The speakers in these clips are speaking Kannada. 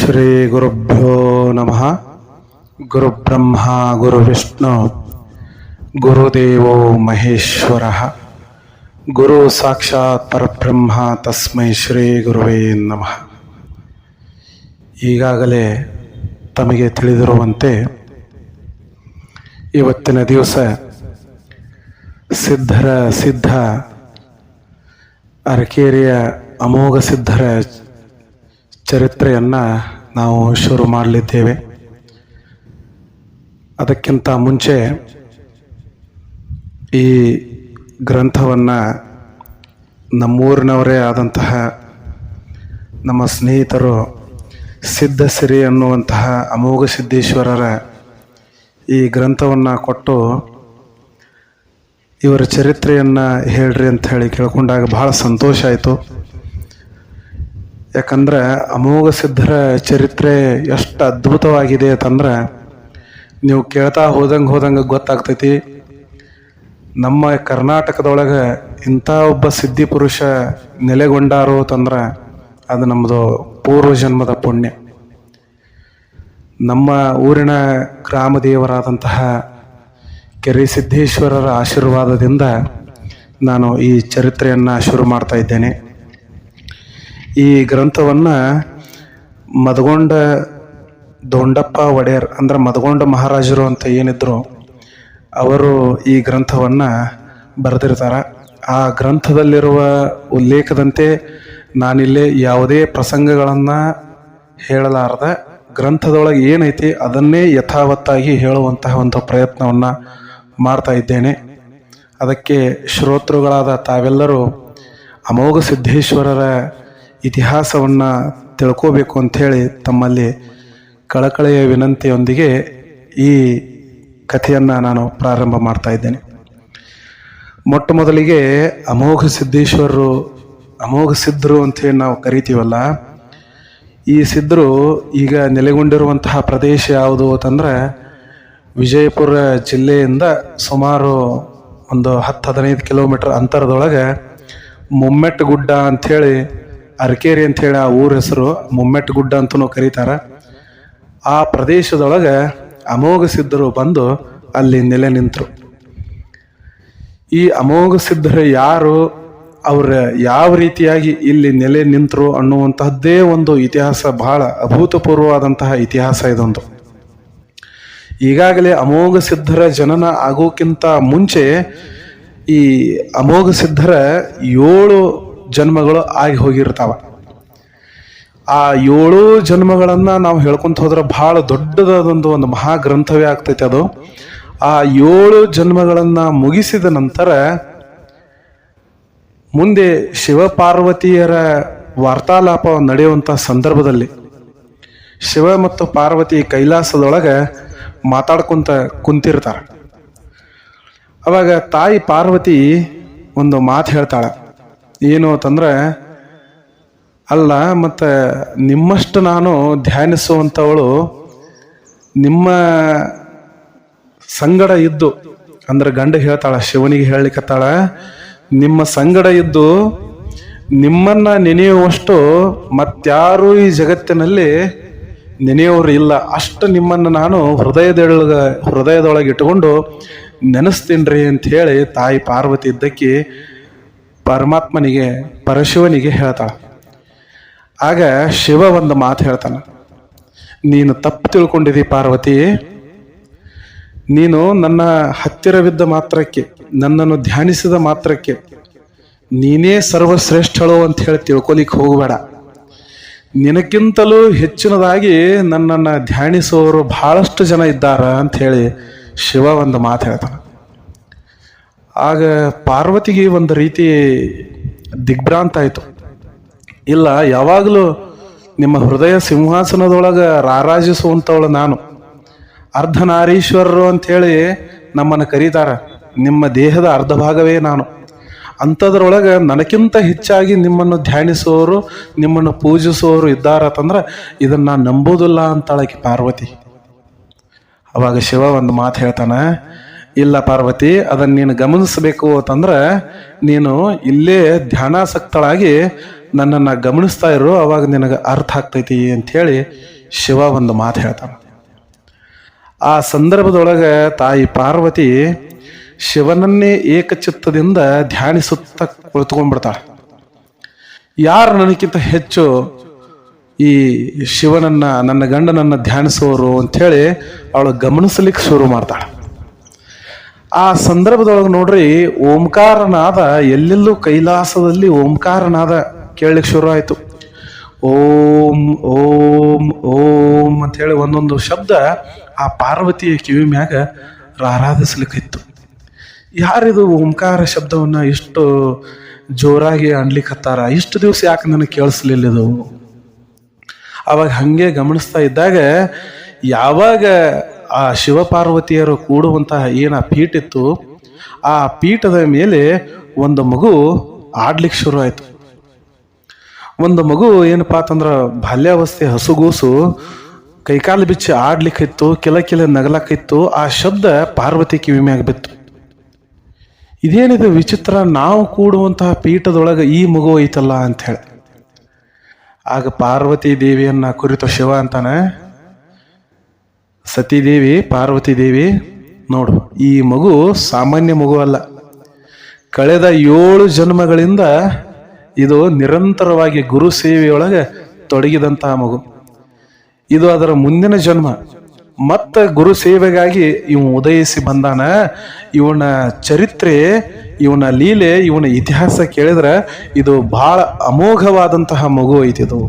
ಶ್ರೀ ಗುರುಭ್ಯೋ ನಮಃ. ಗುರುಬ್ರಹ್ಮ ಗುರುವಿಷ್ಣು ಗುರುದೇವೋ ಮಹೇಶ್ವರ. ಗುರು ಸಾಕ್ಷಾತ್ ಪರಬ್ರಹ್ಮ ತಸ್ಮೈ ಶ್ರೀ ಗುರುವೇ ನಮಃ. ಈಗಾಗಲೇ ತಮಗೆ ತಿಳಿದಿರುವಂತೆ ಇವತ್ತಿನ ದಿವಸ ಸಿದ್ಧ ಅರಕೇರಿಯ ಅಮೋಘ ಸಿದ್ಧರ ಚರಿತ್ರೆಯನ್ನು ನಾವು ಶುರು ಮಾಡಲಿದ್ದೇವೆ. ಅದಕ್ಕಿಂತ ಮುಂಚೆ ಈ ಗ್ರಂಥವನ್ನು ನಮ್ಮೂರಿನವರೇ ಆದಂತಹ ನಮ್ಮ ಸ್ನೇಹಿತರು ಸಿದ್ಧಸಿರಿ ಅನ್ನುವಂತಹ ಅಮೋಘ ಸಿದ್ದೇಶ್ವರರ ಈ ಗ್ರಂಥವನ್ನು ಕೊಟ್ಟು ಇವರ ಚರಿತ್ರೆಯನ್ನು ಹೇಳ್ರಿ ಅಂತ ಹೇಳಿ ಕೇಳ್ಕೊಂಡಾಗ ಭಾಳ ಸಂತೋಷ ಆಯಿತು. ಯಾಕಂದ್ರೆ ಅಮೋಘ ಸಿದ್ಧರ ಚರಿತ್ರೆ ಎಷ್ಟು ಅದ್ಭುತವಾಗಿದೆ ಅಂತಂದ್ರೆ ನೀವು ಕೇಳ್ತಾ ಹೋದಂಗೆ ಗೊತ್ತಾಗ್ತೈತಿ. ನಮ್ಮ ಕರ್ನಾಟಕದೊಳಗೆ ಇಂಥ ಒಬ್ಬ ಸಿದ್ಧಿ ಪುರುಷ ನೆಲೆಗೊಂಡಾರು ಅಂತಂದ್ರೆ ಅದು ನಮ್ಮದು ಪೂರ್ವ ಜನ್ಮದ ಪುಣ್ಯ. ನಮ್ಮ ಊರಿನ ಗ್ರಾಮ ದೇವರಾದಂತಹ ಕೆರೆ ಸಿದ್ದೇಶ್ವರರ ಆಶೀರ್ವಾದದಿಂದ ನಾನು ಈ ಚರಿತ್ರೆಯನ್ನು ಶುರು ಮಾಡ್ತಾ ಇದ್ದೇನೆ. ಈ ಗ್ರಂಥವನ್ನು ಮದಗೊಂಡ ದೊಂಡಪ್ಪ ಒಡೆಯರ್ ಅಂದ್ರೆ ಮದಗೊಂಡ ಮಹಾರಾಜರು ಅಂತ ಏನಿದ್ರು ಅವರು ಈ ಗ್ರಂಥವನ್ನು ಬರೆದಿರ್ತಾರೆ. ಆ ಗ್ರಂಥದಲ್ಲಿರುವ ಉಲ್ಲೇಖದಂತೆ ನಾನಿಲ್ಲಿ ಯಾವುದೇ ಪ್ರಸಂಗಗಳನ್ನು ಹೇಳಲಾರದ ಗ್ರಂಥದೊಳಗೆ ಏನೈತಿ ಅದನ್ನೇ ಯಥಾವತ್ತಾಗಿ ಹೇಳುವಂತಹ ಒಂದು ಪ್ರಯತ್ನವನ್ನು ಮಾಡ್ತಾ ಇದ್ದೇನೆ. ಅದಕ್ಕೆ ಶ್ರೋತೃಗಳಾದ ತಾವೆಲ್ಲರೂ ಅಮೋಘ ಸಿದ್ದೇಶ್ವರರ ಇತಿಹಾಸವನ್ನು ತಿಳ್ಕೋಬೇಕು ಅಂಥೇಳಿ ತಮ್ಮಲ್ಲಿ ಕಳಕಳೆಯ ವಿನಂತಿಯೊಂದಿಗೆ ಈ ಕಥೆಯನ್ನು ನಾನು ಪ್ರಾರಂಭ ಮಾಡ್ತಾ ಇದ್ದೇನೆ. ಮೊಟ್ಟ ಮೊದಲಿಗೆ ಅಮೋಘ ಸಿದ್ದೇಶ್ವರರು ಅಮೋಘ ಸಿದ್ಧರು ಅಂಥೇಳಿ ನಾವು ಕರಿತೀವಲ್ಲ, ಈ ಸಿದ್ಧರು ಈಗ ನೆಲೆಗೊಂಡಿರುವಂತಹ ಪ್ರದೇಶ ಯಾವುದು ಅಂತಂದ್ರೆ ವಿಜಯಪುರ ಜಿಲ್ಲೆಯಿಂದ ಸುಮಾರು ಒಂದು 10-15 ಕಿಲೋಮೀಟರ್ ಅಂತರದೊಳಗೆ ಮುಮ್ಮೆಟ್ಟಗುಡ್ಡ ಅಂಥೇಳಿ ಅರಕೇರಿ ಅಂಥೇಳಿ ಆ ಊರ ಹೆಸರು ಮುಮ್ಮೆಟ್ಟಗುಡ್ಡ ಅಂತಲೂ ಕರೀತಾರೆ. ಆ ಪ್ರದೇಶದೊಳಗೆ ಅಮೋಘ ಸಿದ್ಧರು ಬಂದು ಅಲ್ಲಿ ನೆಲೆ ನಿಂತರು. ಈ ಅಮೋಘ ಸಿದ್ಧರು ಯಾರು, ಅವ್ರ ಯಾವ ರೀತಿಯಾಗಿ ಇಲ್ಲಿ ನೆಲೆ ನಿಂತರು ಅನ್ನುವಂತಹದ್ದೇ ಒಂದು ಇತಿಹಾಸ, ಬಹಳ ಅಭೂತಪೂರ್ವವಾದಂತಹ ಇತಿಹಾಸ ಇದೊಂದು. ಈಗಾಗಲೇ ಅಮೋಘ ಸಿದ್ಧರ ಜನನ ಆಗೋಕ್ಕಿಂತ ಮುಂಚೆ ಈ ಅಮೋಘ ಸಿದ್ಧರ 7 ಜನ್ಮಗಳು ಆಗಿ ಹೋಗಿರ್ತಾವ. ಆ 7 ಜನ್ಮಗಳನ್ನು ನಾವು ಹೇಳ್ಕೊಂತ ಹೋದ್ರೆ ಬಹಳ ದೊಡ್ಡದಾದೊಂದು ಒಂದು ಮಹಾಗ್ರಂಥವೇ ಆಗ್ತೈತೆ ಅದು. ಆ 7 ಜನ್ಮಗಳನ್ನು ಮುಗಿಸಿದ ನಂತರ ಮುಂದೆ ಶಿವಪಾರ್ವತಿಯರ ವಾರ್ತಾಲಾಪ ನಡೆಯುವಂಥ ಸಂದರ್ಭದಲ್ಲಿ ಶಿವ ಮತ್ತು ಪಾರ್ವತಿ ಕೈಲಾಸದೊಳಗೆ ಮಾತಾಡ್ಕೊಂತ ಕುಂತಿರ್ತಾರೆ. ಅವಾಗ ತಾಯಿ ಪಾರ್ವತಿ ಒಂದು ಮಾತು ಹೇಳ್ತಾಳೆ. ಏನು ಅಂತಂದ್ರೆ, ಅಲ್ಲ ಮತ್ತು ನಿಮ್ಮಷ್ಟು ನಾನು ಧ್ಯಾನಿಸುವಂಥವಳು ನಿಮ್ಮ ಸಂಗಡ ಇದ್ದು, ಅಂದ್ರೆ ಗಂಡ ಹೇಳ್ತಾಳ ಶಿವನಿಗೆ ಹೇಳಲಿಕ್ಕತ್ತಾಳ, ನಿಮ್ಮ ಸಂಗಡ ಇದ್ದು ನಿಮ್ಮನ್ನ ನೆನೆಯುವಷ್ಟು ಮತ್ಯಾರೂ ಈ ಜಗತ್ತಿನಲ್ಲಿ ನೆನೆಯೋರು ಇಲ್ಲ. ಅಷ್ಟು ನಿಮ್ಮನ್ನು ನಾನು ಹೃದಯದೊಳಗೆ ಇಟ್ಟುಕೊಂಡು ನೆನೆಸ್ತೀನ್ರಿ ಅಂತ ಹೇಳಿ ತಾಯಿ ಪಾರ್ವತಿ ಇದ್ದಕ್ಕೆ ಪರಶಿವನಿಗೆ ಹೇಳ್ತಾಳ. ಆಗ ಶಿವ ಒಂದು ಮಾತು ಹೇಳ್ತಾನ, ನೀನು ತಪ್ಪು ತಿಳ್ಕೊಂಡಿದ್ದಿ ಪಾರ್ವತಿ. ನೀನು ನನ್ನ ಹತ್ತಿರವಿದ್ದ ಮಾತ್ರಕ್ಕೆ, ನನ್ನನ್ನು ಧ್ಯಾನಿಸಿದ ಮಾತ್ರಕ್ಕೆ ನೀನೇ ಸರ್ವಶ್ರೇಷ್ಠಳು ಅಂತ ಹೇಳಿ ತಿಳ್ಕೊಲಿಕ್ಕೆ ಹೋಗಬೇಡ. ನಿನಕ್ಕಿಂತಲೂ ಹೆಚ್ಚಿನದಾಗಿ ನನ್ನನ್ನು ಧ್ಯಾನಿಸುವವರು ಬಹಳಷ್ಟು ಜನ ಇದ್ದಾರ ಅಂತ ಹೇಳಿ ಶಿವ ಒಂದು ಮಾತು ಹೇಳ್ತಾನೆ. ಆಗ ಪಾರ್ವತಿಗೆ ಒಂದು ರೀತಿ ದಿಗ್ಭ್ರಾಂತ ಆಯಿತು. ಇಲ್ಲ, ಯಾವಾಗಲೂ ನಿಮ್ಮ ಹೃದಯ ಸಿಂಹಾಸನದೊಳಗೆ ರಾರಾಜಿಸುವಂಥವಳು ನಾನು, ಅರ್ಧನಾರೀಶ್ವರರು ಅಂಥೇಳಿ ನಮ್ಮನ್ನು ಕರೀತಾರೆ. ನಿಮ್ಮ ದೇಹದ ಅರ್ಧ ಭಾಗವೇ ನಾನು. ಅಂಥದ್ರೊಳಗೆ ನನಕ್ಕಿಂತ ಹೆಚ್ಚಾಗಿ ನಿಮ್ಮನ್ನು ಧ್ಯಾನಿಸುವವರು, ನಿಮ್ಮನ್ನು ಪೂಜಿಸುವವರು ಇದ್ದಾರತಂದ್ರೆ ಇದನ್ನು ನಾನು ನಂಬೋದಿಲ್ಲ ಅಂತಾಳಕಿ ಪಾರ್ವತಿ. ಅವಾಗ ಶಿವ ಒಂದು ಮಾತು ಹೇಳ್ತಾನೆ, ಇಲ್ಲ ಪಾರ್ವತಿ, ಅದನ್ನು ನೀನು ಗಮನಿಸಬೇಕು ಅಂತಂದ್ರೆ ನೀನು ಇಲ್ಲೇ ಧ್ಯಾನಾಸಕ್ತಳಾಗಿ ನನ್ನನ್ನು ಗಮನಿಸ್ತಾ ಇರು, ಅವಾಗ ನಿನಗೆ ಅರ್ಥ ಆಗ್ತೈತಿ ಅಂಥೇಳಿ ಶಿವ ಒಂದು ಮಾತು ಹೇಳ್ತಾನೆ. ಆ ಸಂದರ್ಭದೊಳಗೆ ತಾಯಿ ಪಾರ್ವತಿ ಶಿವನನ್ನೇ ಏಕಚಿತ್ತದಿಂದ ಧ್ಯಾನಿಸುತ್ತ ಕುಳಿತುಕೊಂಡ್ಬಿಡ್ತಾಳೆ. ಯಾರು ನನಗಿಂತ ಹೆಚ್ಚು ಈ ಶಿವನನ್ನ, ನನ್ನ ಗಂಡನನ್ನ ಧ್ಯಾನಿಸೋರು ಅಂಥೇಳಿ ಅವಳು ಗಮನಿಸ್ಲಿಕ್ಕೆ ಶುರು ಮಾಡ್ತಾಳೆ. ಆ ಸಂದರ್ಭದೊಳಗೆ ನೋಡ್ರಿ, ಓಂಕಾರನಾದ ಎಲ್ಲೆಲ್ಲೂ ಕೈಲಾಸದಲ್ಲಿ ಓಂಕಾರನಾದ ಕೇಳಲಿಕ್ಕೆ ಶುರು ಆಯಿತು. ಓಂ ಓಂ ಓಂ ಅಂಥೇಳಿ ಒಂದೊಂದು ಶಬ್ದ ಆ ಪಾರ್ವತಿಯ ಕಿವಿ ಮ್ಯಾಗ ಆರಾಧಿಸ್ಲಿಕ್ಕಿತ್ತು. ಯಾರಿದು ಓಂಕಾರ ಶಬ್ದವನ್ನ ಇಷ್ಟು ಜೋರಾಗಿ ಅನ್ಲಿಕ್ಕತ್ತಾರ, ಇಷ್ಟು ದಿವಸ ಯಾಕೆ ನನಗೆ ಕೇಳಿಸ್ಲಿಲ್ಲ ಇದು? ಅವಾಗ ಹಂಗೆ ಗಮನಿಸ್ತಾ ಇದ್ದಾಗ ಯಾವಾಗ ಆ ಶಿವಪಾರ್ವತಿಯರು ಕೂಡುವಂತಹ ಏನ ಪೀಠ ಇತ್ತು, ಆ ಪೀಠದ ಮೇಲೆ ಒಂದು ಮಗು ಆಡ್ಲಿಕ್ಕೆ ಶುರು ಆಯ್ತು. ಒಂದು ಮಗು ಏನಪ್ಪಾ ಅಂತಂದ್ರ ಬಾಲ್ಯಾವಸ್ಥೆ ಹಸುಗೂಸು ಕೈಕಾಲು ಬಿಚ್ಚಿ ಆಡ್ಲಿಕ್ಕಿತ್ತು, ಕೆಲ ನಗಲಕ್ಕಿತ್ತು. ಆ ಶಬ್ದ ಪಾರ್ವತಿ ಕಿವಿ ಮ್ಯಾಗ ಬಿತ್ತು. ಇದೇನಿದು ವಿಚಿತ್ರ, ನಾವು ಕೂಡುವಂತಹ ಪೀಠದೊಳಗೆ ಈ ಮಗು ಐತಲ್ಲ ಅಂತ ಹೇಳಿ. ಆಗ ಪಾರ್ವತಿ ದೇವಿಯನ್ನ ಕುರಿತು ಶಿವ ಅಂತಾನೆ, ಸತೀದೇವಿ ಪಾರ್ವತಿ ದೇವಿ ನೋಡು, ಈ ಮಗು ಸಾಮಾನ್ಯ ಮಗು ಅಲ್ಲ. ಕಳೆದ 7 ಜನ್ಮಗಳಿಂದ ಇದು ನಿರಂತರವಾಗಿ ಗುರು ಸೇವೆಯೊಳಗೆ ತೊಡಗಿದಂತಹ ಮಗು. ಇದು ಅದರ ಮುಂದಿನ ಜನ್ಮ. ಮತ್ತ ಗುರು ಸೇವೆಗಾಗಿ ಇವ ಉದಯಿಸಿ ಬಂದಾನ. ಇವನ ಚರಿತ್ರೆ, ಇವನ ಲೀಲೆ, ಇವನ ಇತಿಹಾಸ ಕೇಳಿದ್ರೆ ಇದು ಬಹಳ ಅಮೋಘವಾದಂತಹ ಮಗು ಐತಿದು.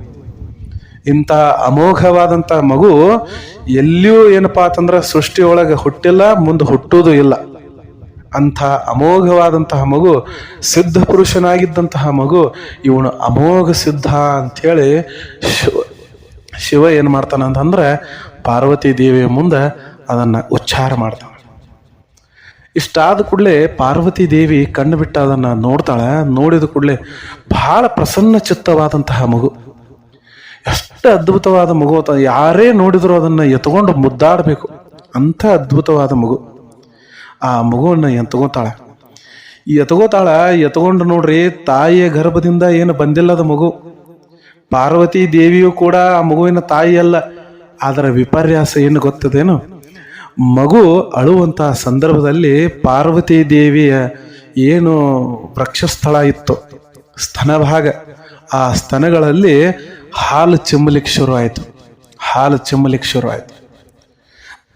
ಇಂಥ ಅಮೋಘವಾದಂತಹ ಮಗು ಎಲ್ಲಿಯೂ ಏನಪ್ಪಾ ಅಂತಂದ್ರ ಸೃಷ್ಟಿಯೊಳಗೆ ಹುಟ್ಟಿಲ್ಲ, ಮುಂದೆ ಹುಟ್ಟುವುದೂ ಇಲ್ಲ. ಅಂಥ ಅಮೋಘವಾದಂತಹ ಮಗು, ಸಿದ್ಧ ಪುರುಷನಾಗಿದ್ದಂತಹ ಮಗು, ಇವನು ಅಮೋಘ ಸಿದ್ಧ ಅಂಥೇಳಿ ಶಿವ ಏನು ಮಾಡ್ತಾನ ಅಂತಂದ್ರೆ ಪಾರ್ವತಿ ದೇವಿಯ ಮುಂದೆ ಅದನ್ನು ಉಚ್ಚಾರ ಮಾಡ್ತಾನೆ. ಇಷ್ಟಾದ ಕೂಡಲೇ ಪಾರ್ವತಿ ದೇವಿ ಕಣ್ಣು ಬಿಟ್ಟು ಅದನ್ನು ನೋಡ್ತಾಳೆ. ನೋಡಿದ ಕೂಡಲೇ ಬಹಳ ಪ್ರಸನ್ನ ಚಿತ್ತವಾದಂತಹ ಮಗು, ಎಷ್ಟು ಅದ್ಭುತವಾದ ಮಗು, ಯಾರೇ ನೋಡಿದ್ರು ಅದನ್ನು ಎತ್ಕೊಂಡು ಮುದ್ದಾಡಬೇಕು ಅಂಥ ಅದ್ಭುತವಾದ ಮಗು. ಆ ಮಗುವನ್ನು ಎತ್ಕೊಂಡು ನೋಡ್ರಿ, ತಾಯಿಯ ಗರ್ಭದಿಂದ ಏನು ಬಂದಿಲ್ಲದ ಮಗು. ಪಾರ್ವತಿ ದೇವಿಯು ಕೂಡ ಆ ಮಗುವಿನ ತಾಯಿ ಅಲ್ಲ. ಅದರ ವಿಪರ್ಯಾಸ ಏನು ಗೊತ್ತದೇನು? ಮಗು ಅಳುವಂತಹ ಸಂದರ್ಭದಲ್ಲಿ ಪಾರ್ವತಿ ದೇವಿಯ ಏನು ವಕ್ಷಸ್ಥಳ ಇತ್ತು, ಸ್ತನಭಾಗ, ಆ ಸ್ತನಗಳಲ್ಲಿ ಹಾಲು ಚಿಮ್ಮಲಿಕ್ಕೆ ಶುರು ಆಯಿತು.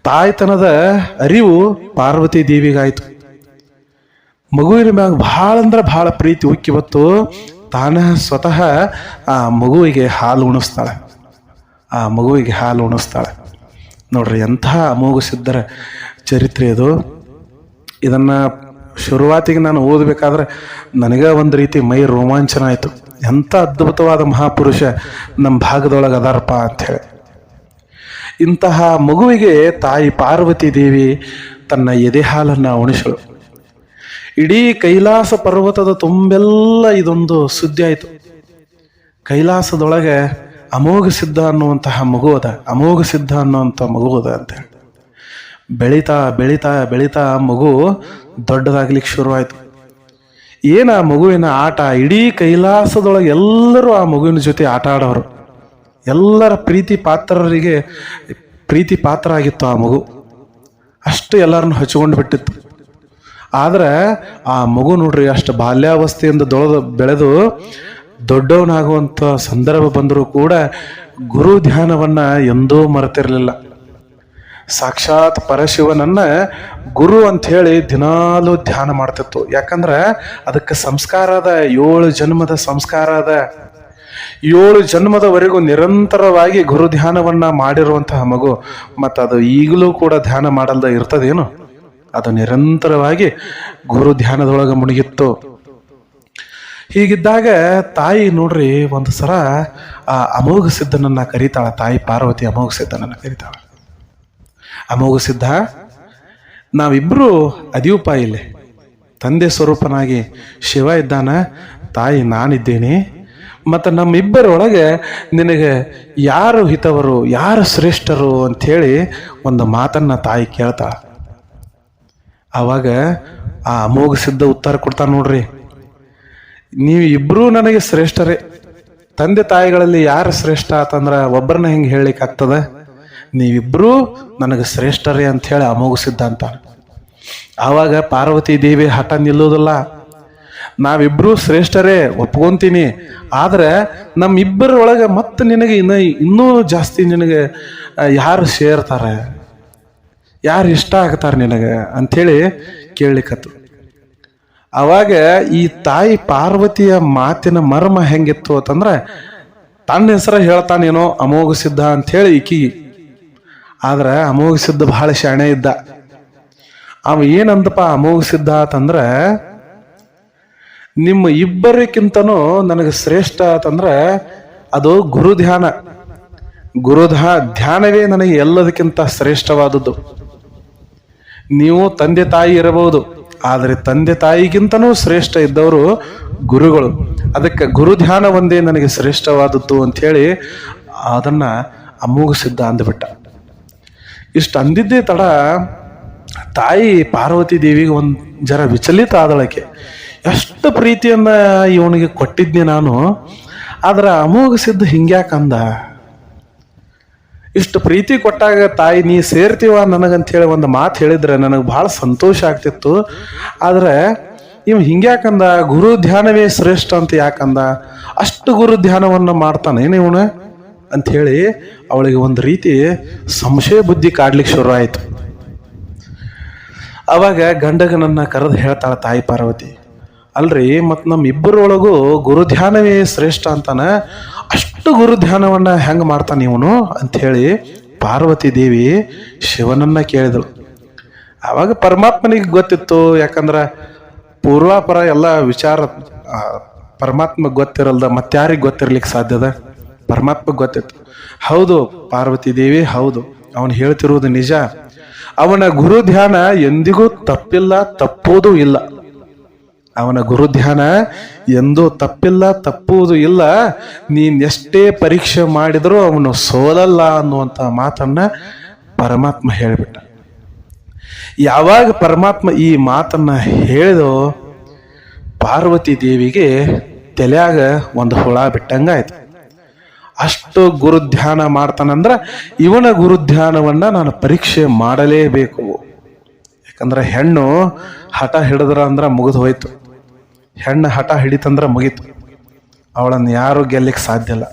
ತಾಯ್ತನದ ಅರಿವು ಪಾರ್ವತಿ ದೇವಿಗಾಯ್ತು. ಮಗುವಿನ ಮ್ಯಾಗ ಬಹಳ ಅಂದ್ರೆ ಬಹಳ ಪ್ರೀತಿ ಉಕ್ಕಿ ಬತ್ತು. ತಾನ ಸ್ವತಃ ಆ ಮಗುವಿಗೆ ಹಾಲು ಉಣಿಸ್ತಾಳೆ. ನೋಡ್ರಿ, ಎಂಥ ಅಮೋಘ ಸಿದ್ಧರ ಚರಿತ್ರೆ ಇದು. ಇದನ್ನ ಶುರುವಾತಿಗೆ ನಾನು ಓದಬೇಕಾದ್ರೆ ನನಗೆ ಒಂದು ರೀತಿ ಮೈ ರೋಮಾಂಚನ ಆಯಿತು. ಎಂಥ ಅದ್ಭುತವಾದ ಮಹಾಪುರುಷ ನಮ್ಮ ಭಾಗದೊಳಗೆ ಅದಾರಪ್ಪ ಅಂಥೇಳಿ. ಇಂತಹ ಮಗುವಿಗೆ ತಾಯಿ ಪಾರ್ವತಿ ದೇವಿ ತನ್ನ ಎದೆ ಹಾಲನ್ನು ಉಣಿಸಳು. ಇಡೀ ಕೈಲಾಸ ಪರ್ವತದ ತುಂಬೆಲ್ಲ ಇದೊಂದು ಸುದ್ದಿ ಆಯಿತು. ಕೈಲಾಸದೊಳಗೆ ಅಮೋಘ ಸಿದ್ಧ ಅನ್ನುವಂತಹ ಮಗು ಅದ ಅಂತೇಳಿ ಬೆಳೀತಾ ಮಗು ದೊಡ್ಡದಾಗ್ಲಿಕ್ಕೆ ಶುರುವಾಯಿತು. ಏನ ಮಗುವಿನ ಆಟ, ಇಡೀ ಕೈಲಾಸದೊಳಗೆ ಎಲ್ಲರೂ ಆ ಮಗುವಿನ ಜೊತೆ ಆಟ ಆಡೋರು. ಎಲ್ಲರ ಪ್ರೀತಿ ಪಾತ್ರ ಆಗಿತ್ತು ಆ ಮಗು. ಅಷ್ಟು ಎಲ್ಲರನ್ನು ಹಚ್ಕೊಂಡು ಬಿಟ್ಟಿತ್ತು. ಆದ್ರೆ ಆ ಮಗು ನೋಡ್ರಿ, ಅಷ್ಟು ಬಾಲ್ಯಾವಸ್ಥೆಯಿಂದ ಬೆಳೆದು ದೊಡ್ಡವನಾಗುವಂಥ ಸಂದರ್ಭ ಬಂದರೂ ಕೂಡ ಗುರು ಧ್ಯಾನವನ್ನ ಎಂದೂ ಮರೆತಿರಲಿಲ್ಲ. ಸಾಕ್ಷಾತ್ ಪರಶಿವನನ್ನ ಗುರು ಅಂತ ಹೇಳಿ ದಿನಾಲೂ ಧ್ಯಾನ ಮಾಡ್ತಿತ್ತು. ಯಾಕಂದ್ರೆ ಅದಕ್ಕೆ ಸಂಸ್ಕಾರ ಅದ, 7 ಜನ್ಮದ ಸಂಸ್ಕಾರ ಅದ. 7 ಜನ್ಮದವರೆಗೂ ನಿರಂತರವಾಗಿ ಗುರು ಧ್ಯಾನವನ್ನ ಮಾಡಿರುವಂತಹ ಮಗು. ಮತ್ತು ಅದು ಈಗಲೂ ಕೂಡ ಧ್ಯಾನ ಮಾಡಲ್ದ ಇರ್ತದೇನು? ಅದು ನಿರಂತರವಾಗಿ ಗುರು ಧ್ಯಾನದೊಳಗೆ ಮುಳುಗಿತ್ತು. ಹೀಗಿದ್ದಾಗ ತಾಯಿ ನೋಡ್ರಿ, ಒಂದು ಸಲ ಆ ಅಮೋಘ ಸಿದ್ಧನನ್ನ ಕರೀತಾಳ. ತಾಯಿ ಪಾರ್ವತಿ ಅಮೋಘ ಸಿದ್ಧನನ್ನ ಕರೀತಾಳ. ಅಮೋಘ ಸಿದ್ಧ, ನಾವಿಬ್ರು ಅದೀವಪ್ಪ ಇಲ್ಲಿ. ತಂದೆ ಸ್ವರೂಪನಾಗಿ ಶಿವ ಇದ್ದಾನ, ತಾಯಿ ನಾನಿದ್ದೇನೆ. ಮತ್ತು ನಮ್ಮಿಬ್ಬರೊಳಗೆ ನಿನಗೆ ಯಾರು ಹಿತವರು, ಯಾರು ಶ್ರೇಷ್ಠರು ಅಂಥೇಳಿ ಒಂದು ಮಾತನ್ನ ತಾಯಿ ಕೇಳ್ತಾಳ. ಆವಾಗ ಆ ಅಮೋಘ ಸಿದ್ಧ ಉತ್ತರ ಕೊಡ್ತಾನೆ, ನೋಡ್ರಿ, ನೀವು ಇಬ್ಬರೂ ನನಗೆ ಶ್ರೇಷ್ಠರೇ. ತಂದೆ ತಾಯಿಗಳಲ್ಲಿ ಯಾರು ಶ್ರೇಷ್ಠ ಆತಂದ್ರ ಒಬ್ಬರನ್ನ ಹೆಂಗೆ ಹೇಳಲಿಕ್ಕೆ ಆಗ್ತದ? ನೀವಿಬ್ರೂ ನನಗೆ ಶ್ರೇಷ್ಠರೇ ಅಂತ ಹೇಳಿ ಅಮೋಘ ಸಿದ್ಧಾಂತ. ಆವಾಗ ಪಾರ್ವತಿ ದೇವಿ ಹಠ ನಿಲ್ಲೋದಿಲ್ಲ. ನಾವಿಬ್ರೂ ಶ್ರೇಷ್ಠರೇ ಒಪ್ಕೊಂತೀನಿ, ಆದ್ರೆ ನಮ್ಮಿಬ್ಬರೊಳಗೆ ಮತ್ತೆ ನಿನಗೆ ಇನ್ನೂ ಜಾಸ್ತಿ ನಿನಗೆ ಯಾರು ಸೇರ್ತಾರೆ, ಯಾರು ಇಷ್ಟ ಆಗ್ತಾರೆ ನಿನಗೆ ಅಂಥೇಳಿ ಕೇಳಲಿಕ್ಕತ್ತು. ಅವಾಗ ಈ ತಾಯಿ ಪಾರ್ವತಿಯ ಮಾತಿನ ಮರ್ಮ ಹೆಂಗಿತ್ತು ಅಂತಂದ್ರೆ, ತನ್ನ ಹೆಸರ ಹೇಳ್ತಾನೇನೋ ಅಮೋಘ ಸಿದ್ಧ ಅಂಥೇಳಿ ಈಕಿ. ಆದ್ರೆ ಅಮೋಘ ಸಿದ್ಧ ಬಹಳ ಶಾಣೆ ಇದ್ದ. ಅವ ಏನಂದಪ್ಪ ಅಮೋಘ ಸಿದ್ಧ ಅಂತಂದ್ರೆ, ನಿಮ್ಮ ಇಬ್ಬರಿಗಿಂತನೂ ನನಗೆ ಶ್ರೇಷ್ಠ ಅಂತಂದ್ರೆ ಅದು ಗುರುಧ್ಯಾನ. ಧ್ಯಾನವೇ ನನಗೆ ಎಲ್ಲದಕ್ಕಿಂತ ಶ್ರೇಷ್ಠವಾದದ್ದು. ನೀವು ತಂದೆ ತಾಯಿ ಇರಬಹುದು, ಆದರೆ ತಂದೆ ತಾಯಿಗಿಂತನೂ ಶ್ರೇಷ್ಠ ಇದ್ದವರು ಗುರುಗಳು. ಅದಕ್ಕೆ ಗುರುಧ್ಯಾನ ಒಂದೇ ನನಗೆ ಶ್ರೇಷ್ಠವಾದದ್ದು ಅಂಥೇಳಿ ಅದನ್ನ ಅಮೋಘ ಸಿದ್ಧ ಅಂದ್ಬಿಟ್ಟ. ಇಷ್ಟು ಅಂದಿದ್ದೇ ತಡ ತಾಯಿ ಪಾರ್ವತಿ ದೇವಿಗೆ ಒಂದು ಜರ ವಿಚಲಿತ ಆದಳಕ್ಕೆ. ಎಷ್ಟು ಪ್ರೀತಿಯನ್ನ ಇವನಿಗೆ ಕೊಟ್ಟಿದ್ನಿ ನಾನು, ಆದ್ರೆ ಅಮೋಘ ಸಿದ್ಧ ಹಿಂಗ್ಯಾಕಂದ? ಇಷ್ಟು ಪ್ರೀತಿ ಕೊಟ್ಟಾಗ ತಾಯಿ ನೀ ಸೇರ್ತೀವ ನನಗಂತೇಳಿ ಒಂದು ಮಾತು ಹೇಳಿದ್ರೆ ನನಗೆ ಬಹಳ ಸಂತೋಷ ಆಗ್ತಿತ್ತು. ಆದ್ರೆ ಇವ ಹಿಂಗ್ಯಾಕಂದ? ಗುರು ಧ್ಯಾನವೇ ಶ್ರೇಷ್ಠ ಅಂತ ಯಾಕಂದ? ಅಷ್ಟು ಗುರು ಧ್ಯಾನವನ್ನು ಮಾಡ್ತಾನೇನು ಇವನು ಅಂಥೇಳಿ ಅವಳಿಗೆ ಒಂದು ರೀತಿ ಸಂಶಯ ಬುದ್ಧಿ ಕಾಡ್ಲಿಕ್ಕೆ ಶುರು ಆಯಿತು. ಅವಾಗ ಗಂಡಗನನ್ನ ಕರೆದು ಹೇಳ್ತಾಳ ತಾಯಿ ಪಾರ್ವತಿ, ಅಲ್ರಿ ಮತ್ ನಮ್ಮ ಇಬ್ಬರೊಳಗೂ ಗುರುಧ್ಯಾನವೇ ಶ್ರೇಷ್ಠ ಅಂತಾನ, ಅಷ್ಟು ಗುರುಧ್ಯಾನವನ್ನ ಹೆಂಗ್ ಮಾಡ್ತಾನ ಇವನು ಅಂಥೇಳಿ ಪಾರ್ವತಿ ದೇವಿ ಶಿವನನ್ನ ಕೇಳಿದಳು. ಅವಾಗ ಪರಮಾತ್ಮನಿಗೆ ಗೊತ್ತಿತ್ತು, ಯಾಕಂದ್ರ ಪೂರ್ವಾಪರ ಎಲ್ಲ ವಿಚಾರ ಪರಮಾತ್ಮ ಗೊತ್ತಿರಲ್ದ ಮತ್ತಾರಿಗೆ ಗೊತ್ತಿರ್ಲಿಕ್ಕೆ ಸಾಧ್ಯದ? ಪರಮಾತ್ಮ ಗೊತ್ತಿತ್ತು. ಹೌದು ಪಾರ್ವತಿ ದೇವಿ, ಹೌದು ಅವನು ಹೇಳ್ತಿರುವುದು ನಿಜ. ಅವನ ಗುರುಧ್ಯಾನ ಎಂದಿಗೂ ತಪ್ಪಿಲ್ಲ, ತಪ್ಪುವುದೂ ಇಲ್ಲ. ಅವನ ಗುರುಧ್ಯಾನ ಎಂದೂ ತಪ್ಪಿಲ್ಲ, ತಪ್ಪುವುದು ಇಲ್ಲ. ನೀನ್ ಎಷ್ಟೇ ಪರೀಕ್ಷೆ ಮಾಡಿದರೂ ಅವನು ಸೋಲಲ್ಲ ಅನ್ನುವಂಥ ಮಾತನ್ನ ಪರಮಾತ್ಮ ಹೇಳಿಬಿಟ್ಟ. ಯಾವಾಗ ಪರಮಾತ್ಮ ಈ ಮಾತನ್ನ ಹೇಳಿದೋ ಪಾರ್ವತಿ ದೇವಿಗೆ ತಲೆಯಾಗ ಒಂದು ಹುಳ ಬಿಟ್ಟಂಗಾಯ್ತು. ಅಷ್ಟು ಗುರುಧ್ಯಾನ ಮಾಡ್ತಾನಂದ್ರ ಇವನ ಗುರುಧ್ಯಾನವನ್ನ ನಾನು ಪರೀಕ್ಷೆ ಮಾಡಲೇಬೇಕು. ಯಾಕಂದ್ರೆ ಹೆಣ್ಣು ಹಠ ಹಿಡಿದ್ರ ಅಂದ್ರ ಮುಗಿದು ಹೋಯ್ತು. ಹೆಣ್ಣು ಹಠ ಹಿಡಿತಂದ್ರ ಮುಗೀತು, ಅವಳನ್ನು ಯಾರು ಗೆಲ್ಲಿಕ್ ಸಾಧ್ಯ ಇಲ್ಲ.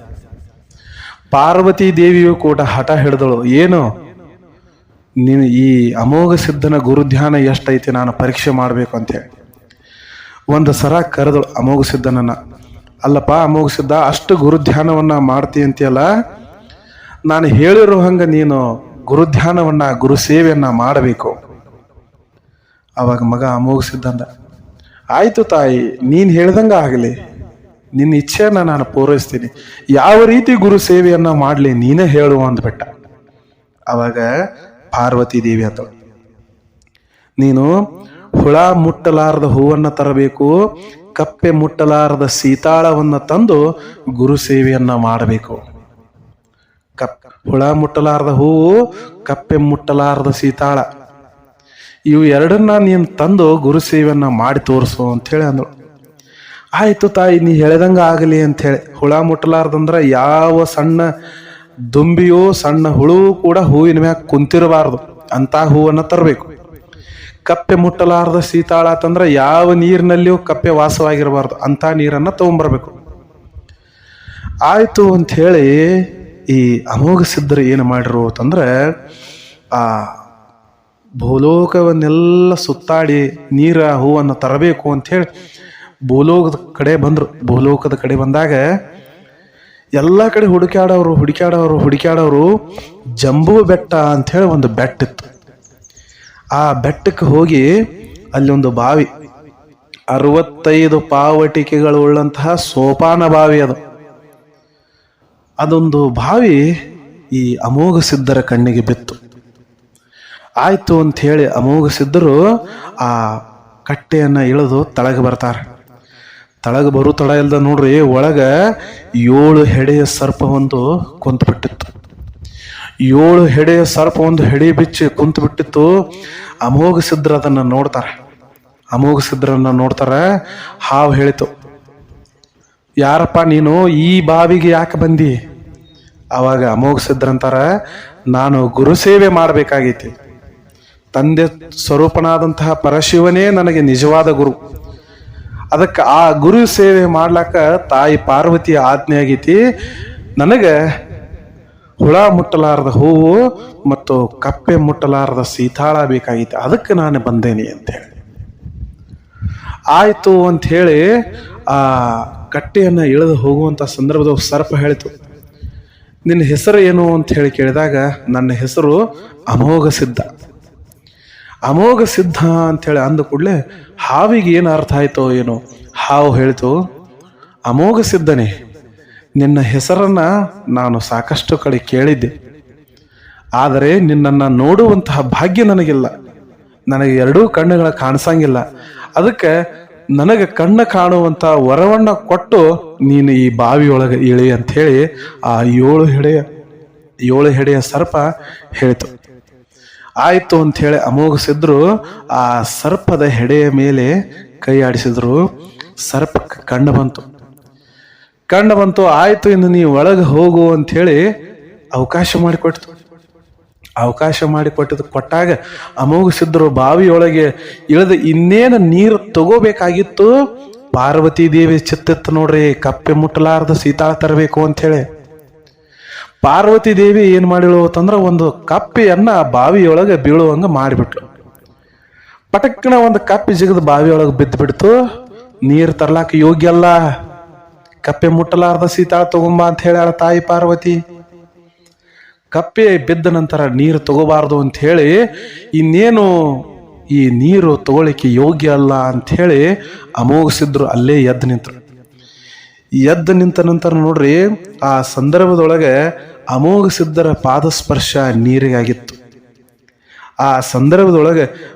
ಪಾರ್ವತಿ ದೇವಿಯು ಕೂಡ ಹಠ ಹಿಡಿದಳು. ಏನು, ನೀನು ಈ ಅಮೋಘ ಸಿದ್ಧನ ಗುರುಧ್ಯಾನ ಎಷ್ಟೈತಿ ನಾನು ಪರೀಕ್ಷೆ ಮಾಡ್ಬೇಕು ಅಂತೇಳಿ ಒಂದು ಸರ ಕರೆದಳು ಅಮೋಘ ಸಿದ್ಧನನ್ನ. ಅಲ್ಲಪ್ಪ ಅಮೋಘ ಸಿದ್ಧ, ಅಷ್ಟು ಗುರುಧ್ಯಾನವನ್ನ ಮಾಡ್ತಿ ಅಂತೀಯಲ್ಲ, ನಾನು ಹೇಳಿರೋ ಹಂಗ ನೀನು ಗುರುಧ್ಯಾನವನ್ನ ಗುರು ಸೇವೆಯನ್ನ ಮಾಡಬೇಕು. ಅವಾಗ ಮಗ ಅಮೋಘ ಸಿದ್ಧ ಅಂದ, ಆಯ್ತು ತಾಯಿ, ನೀನ್ ಹೇಳ್ದಂಗ ಆಗಲಿ, ನಿನ್ನ ಇಚ್ಛೆಯನ್ನ ನಾನು ಪೂರೈಸ್ತೀನಿ. ಯಾವ ರೀತಿ ಗುರು ಸೇವೆಯನ್ನ ಮಾಡ್ಲಿ ನೀನೇ ಹೇಳು ಅಂದ್ಬಿಟ್ಟ. ಅವಾಗ ಪಾರ್ವತಿ ದೇವಿ ಅಂತ, ನೀನು ಹುಳ ಮುಟ್ಟಲಾರದ ಹೂವನ್ನ ತರಬೇಕು, ಕಪ್ಪೆ ಮುಟ್ಟಲಾರದ ಸೀತಾಳವನ್ನ ತಂದು ಗುರು ಸೇವೆಯನ್ನ ಮಾಡಬೇಕು. ಹುಳ ಮುಟ್ಟಲಾರದ ಹೂವು, ಕಪ್ಪೆ ಮುಟ್ಟಲಾರದ ಸೀತಾಳ, ಇವು ಎರಡನ್ನ ನೀನು ತಂದು ಗುರು ಸೇವೆಯನ್ನ ಮಾಡಿ ತೋರಿಸು ಅಂತೇಳಿ ಅಂದಳು. ಆಯ್ತು ತಾಯಿ, ನೀ ಹೇಳ್ದಂಗ ಆಗಲಿ ಅಂಥೇಳಿ. ಹುಳ ಮುಟ್ಟಲಾರ್ದಂದ್ರ ಯಾವ ಸಣ್ಣ ದುಂಬಿಯೋ ಸಣ್ಣ ಹುಳು ಕೂಡ ಹೂವಿನ ಮ್ಯಾಗ ಕುಂತಿರಬಾರ್ದು ಅಂತ ಹೂವನ್ನ ತರಬೇಕು. ಕಪ್ಪೆ ಮುಟ್ಟಲಾರದ ಸೀತಾಳ ಅಂತಂದ್ರೆ ಯಾವ ನೀರಿನಲ್ಲಿಯೂ ಕಪ್ಪೆ ವಾಸವಾಗಿರಬಾರ್ದು ಅಂತ ನೀರನ್ನ ತಗೊಂಡ್ಬರ್ಬೇಕು. ಆಯ್ತು ಅಂತ ಹೇಳಿ ಈ ಅಮೋಘ ಸಿದ್ಧರು ಏನು ಮಾಡಿರು ಅಂತಂದ್ರೆ, ಆ ಭೂಲೋಕವನ್ನೆಲ್ಲ ಸುತ್ತಾಡಿ ನೀರ ಹೂವನ್ನು ತರಬೇಕು ಅಂತ ಹೇಳಿ ಭೂಲೋಕದ ಕಡೆ ಬಂದ್ರು. ಭೂಲೋಕದ ಕಡೆ ಬಂದಾಗ ಎಲ್ಲ ಕಡೆ ಹುಡುಕ್ಯಾಡೋರು ಜಂಬೂ ಬೆಟ್ಟ ಅಂತ ಹೇಳಿ ಒಂದು ಬೆಟ್ಟ ಇತ್ತು. ಆ ಬೆಟ್ಟಕ್ಕೆ ಹೋಗಿ ಅಲ್ಲಿ ಒಂದು ಬಾವಿ, 65 ಪಾವಟಿಕೆಗಳು ಉಳ್ಳಂತಹ ಸೋಪಾನ ಬಾವಿ ಅದು. ಅದೊಂದು ಬಾವಿ ಈ ಅಮೋಘ ಸಿದ್ಧರ ಕಣ್ಣಿಗೆ ಬಿತ್ತು. ಆಯ್ತು ಅಂತ ಹೇಳಿ ಅಮೋಘ ಸಿದ್ಧರು ಆ ಕಟ್ಟೆಯನ್ನ ಇಳಿದು ತಳಗ ಬರ್ತಾರೆ. ತಳಗ ಬರು ತಡ ಇಲ್ದ ನೋಡ್ರಿ, ಒಳಗ 7 ಹೆಡೆಯ ಸರ್ಪ ಒಂದು ಕುಂತು ಬಿಟ್ಟಿತ್ತು. 7 ಹೆಡೆಯ ಸರ್ಪ ಒಂದು ಹೆಡೆ ಬಿಚ್ಚಿ ಕುಂತು ಬಿಟ್ಟಿತ್ತು. ಅಮೋಘ ಸಿದ್ಧರು ಅದನ್ನ ನೋಡ್ತಾರೆ. ಅಮೋಘ ಸಿದ್ಧರನ್ನ ನೋಡ್ತಾರ. ಹಾವು ಹೇಳಿತು, ಯಾರಪ್ಪ ನೀನು, ಈ ಬಾವಿಗೆ ಯಾಕೆ ಬಂದಿ? ಅವಾಗ ಅಮೋಘ ಸಿದ್ಧರಂತಾರ, ನಾನು ಗುರು ಸೇವೆ ಮಾಡಬೇಕಾಗೈತಿ. ತಂದೆ ಸ್ವರೂಪನಾದಂತಹ ಪರಶಿವನೇ ನನಗೆ ನಿಜವಾದ ಗುರು. ಅದಕ್ಕೆ ಆ ಗುರು ಸೇವೆ ಮಾಡ್ಲಾಕ ತಾಯಿ ಪಾರ್ವತಿ ಆಜ್ಞೆ ಆಗೈತಿ. ನನಗೆ ಹುಳ ಮುಟ್ಟಲಾರದ ಹೂವು ಮತ್ತು ಕಪ್ಪೆ ಮುಟ್ಟಲಾರದ ಸೀತಾಳ ಬೇಕಾಗಿತ್ತು, ಅದಕ್ಕೆ ನಾನು ಬಂದೇನಿ ಅಂತೇಳಿ. ಆಯ್ತು ಅಂತ ಹೇಳಿ ಆ ಕಟ್ಟೆಯನ್ನು ಇಳಿದು ಹೋಗುವಂಥ ಸಂದರ್ಭದಾಗ ಸರ್ಪ ಹೇಳಿತು, ನಿನ್ನ ಹೆಸರು ಏನು ಅಂತ ಹೇಳಿ ಕೇಳಿದಾಗ, ನನ್ನ ಹೆಸರು ಅಮೋಘ ಸಿದ್ಧ. ಅಮೋಘ ಸಿದ್ಧ ಅಂಥೇಳಿ ಅಂದ ಕೂಡಲೇ ಹಾವಿಗೆ ಏನು ಅರ್ಥ ಆಯ್ತೋ ಏನೋ. ಹಾವು ಹೇಳಿತು, ಅಮೋಘ ಸಿದ್ಧನೇ, ನಿನ್ನ ಹೆಸರನ್ನ ನಾನು ಸಾಕಷ್ಟು ಕಡೆ ಕೇಳಿದ್ದೆ, ಆದರೆ ನಿನ್ನನ್ನು ನೋಡುವಂತಹ ಭಾಗ್ಯ ನನಗಿಲ್ಲ. ನನಗೆ ಎರಡೂ ಕಣ್ಣುಗಳ ಕಾಣಿಸಂಗಿಲ್ಲ. ಅದಕ್ಕೆ ನನಗೆ ಕಣ್ಣು ಕಾಣುವಂಥ ವರವನ್ನ ಕೊಟ್ಟು ನೀನು ಈ ಬಾವಿಯೊಳಗೆ ಇಳಿ ಅಂಥೇಳಿ ಆ ಏಳು ಹೆಡೆಯ ಸರ್ಪ ಹೇಳಿತು. ಆಯ್ತು ಅಂಥೇಳಿ ಅಮೋಘ ಸಿದ್ಧರು ಆ ಸರ್ಪದ ಹೆಡೆಯ ಮೇಲೆ ಕೈ ಆಡಿಸಿದ್ರು. ಸರ್ಪಕ್ಕೆ ಕಣ್ಣು ಬಂತು. ಆಯ್ತು, ಇನ್ನು ನೀವು ಒಳಗೆ ಹೋಗು ಅಂಥೇಳಿ ಅವಕಾಶ ಕೊಟ್ಟಾಗ ಅಮೋಘ ಸಿದ್ಧರು ಬಾವಿಯೊಳಗೆ ಇಳಿದು ಇನ್ನೇನು ನೀರು ತಗೋಬೇಕಾಗಿತ್ತು. ಪಾರ್ವತಿ ದೇವಿ ಚಿತ್ತಿತ್ತು ನೋಡ್ರಿ, ಕಪ್ಪೆ ಮುಟ್ಟಲಾರ್ದ ಸೀತಾಳ ತರಬೇಕು ಅಂಥೇಳಿ. ಪಾರ್ವತಿ ದೇವಿ ಏನ್ ಮಾಡಿಳು ಅಂತಂದ್ರ ಒಂದು ಕಪ್ಪೆಯನ್ನ ಬಾವಿಯೊಳಗೆ ಬೀಳುವಂಗ ಮಾಡಿಬಿಟ್ಲು. ಪಟಕ್ಕನ ಒಂದು ಕಪ್ಪೆ ಜಿಗದ ಬಾವಿಯೊಳಗೆ ಬಿದ್ದು ನೀರು ತರ್ಲಾಕ ಯೋಗ್ಯ ಅಲ್ಲ, ಕಪ್ಪೆ ಮುಟ್ಟಲಾರ್ದ ಸೀತಾಳ ತಗೊಂಬ ಅಂತ ಹೇಳ್ಯಾಳ ತಾಯಿ ಪಾರ್ವತಿ. ಕಪ್ಪೆ ಬಿದ್ದ ನಂತರ ನೀರು ತಗೋಬಾರ್ದು ಅಂತ ಹೇಳಿ, ಇನ್ನೇನು ಈ ನೀರು ತಗೊಳಿಕ್ಕೆ ಯೋಗ್ಯ ಅಲ್ಲ ಅಂತ ಹೇಳಿ ಅಮೋಘ ಸಿದ್ಧರು ಅಲ್ಲೇ ಎದ್ದು ನಿಂತ ನಂತರ ನೋಡ್ರಿ, ಆ ಸಂದರ್ಭದೊಳಗೆ ಅಮೋಘ ಸಿದ್ಧರ ಪಾದಸ್ಪರ್ಶ ನೀರಿಗಾಗಿತ್ತು. ಆ ಸಂದರ್ಭದೊಳಗೆ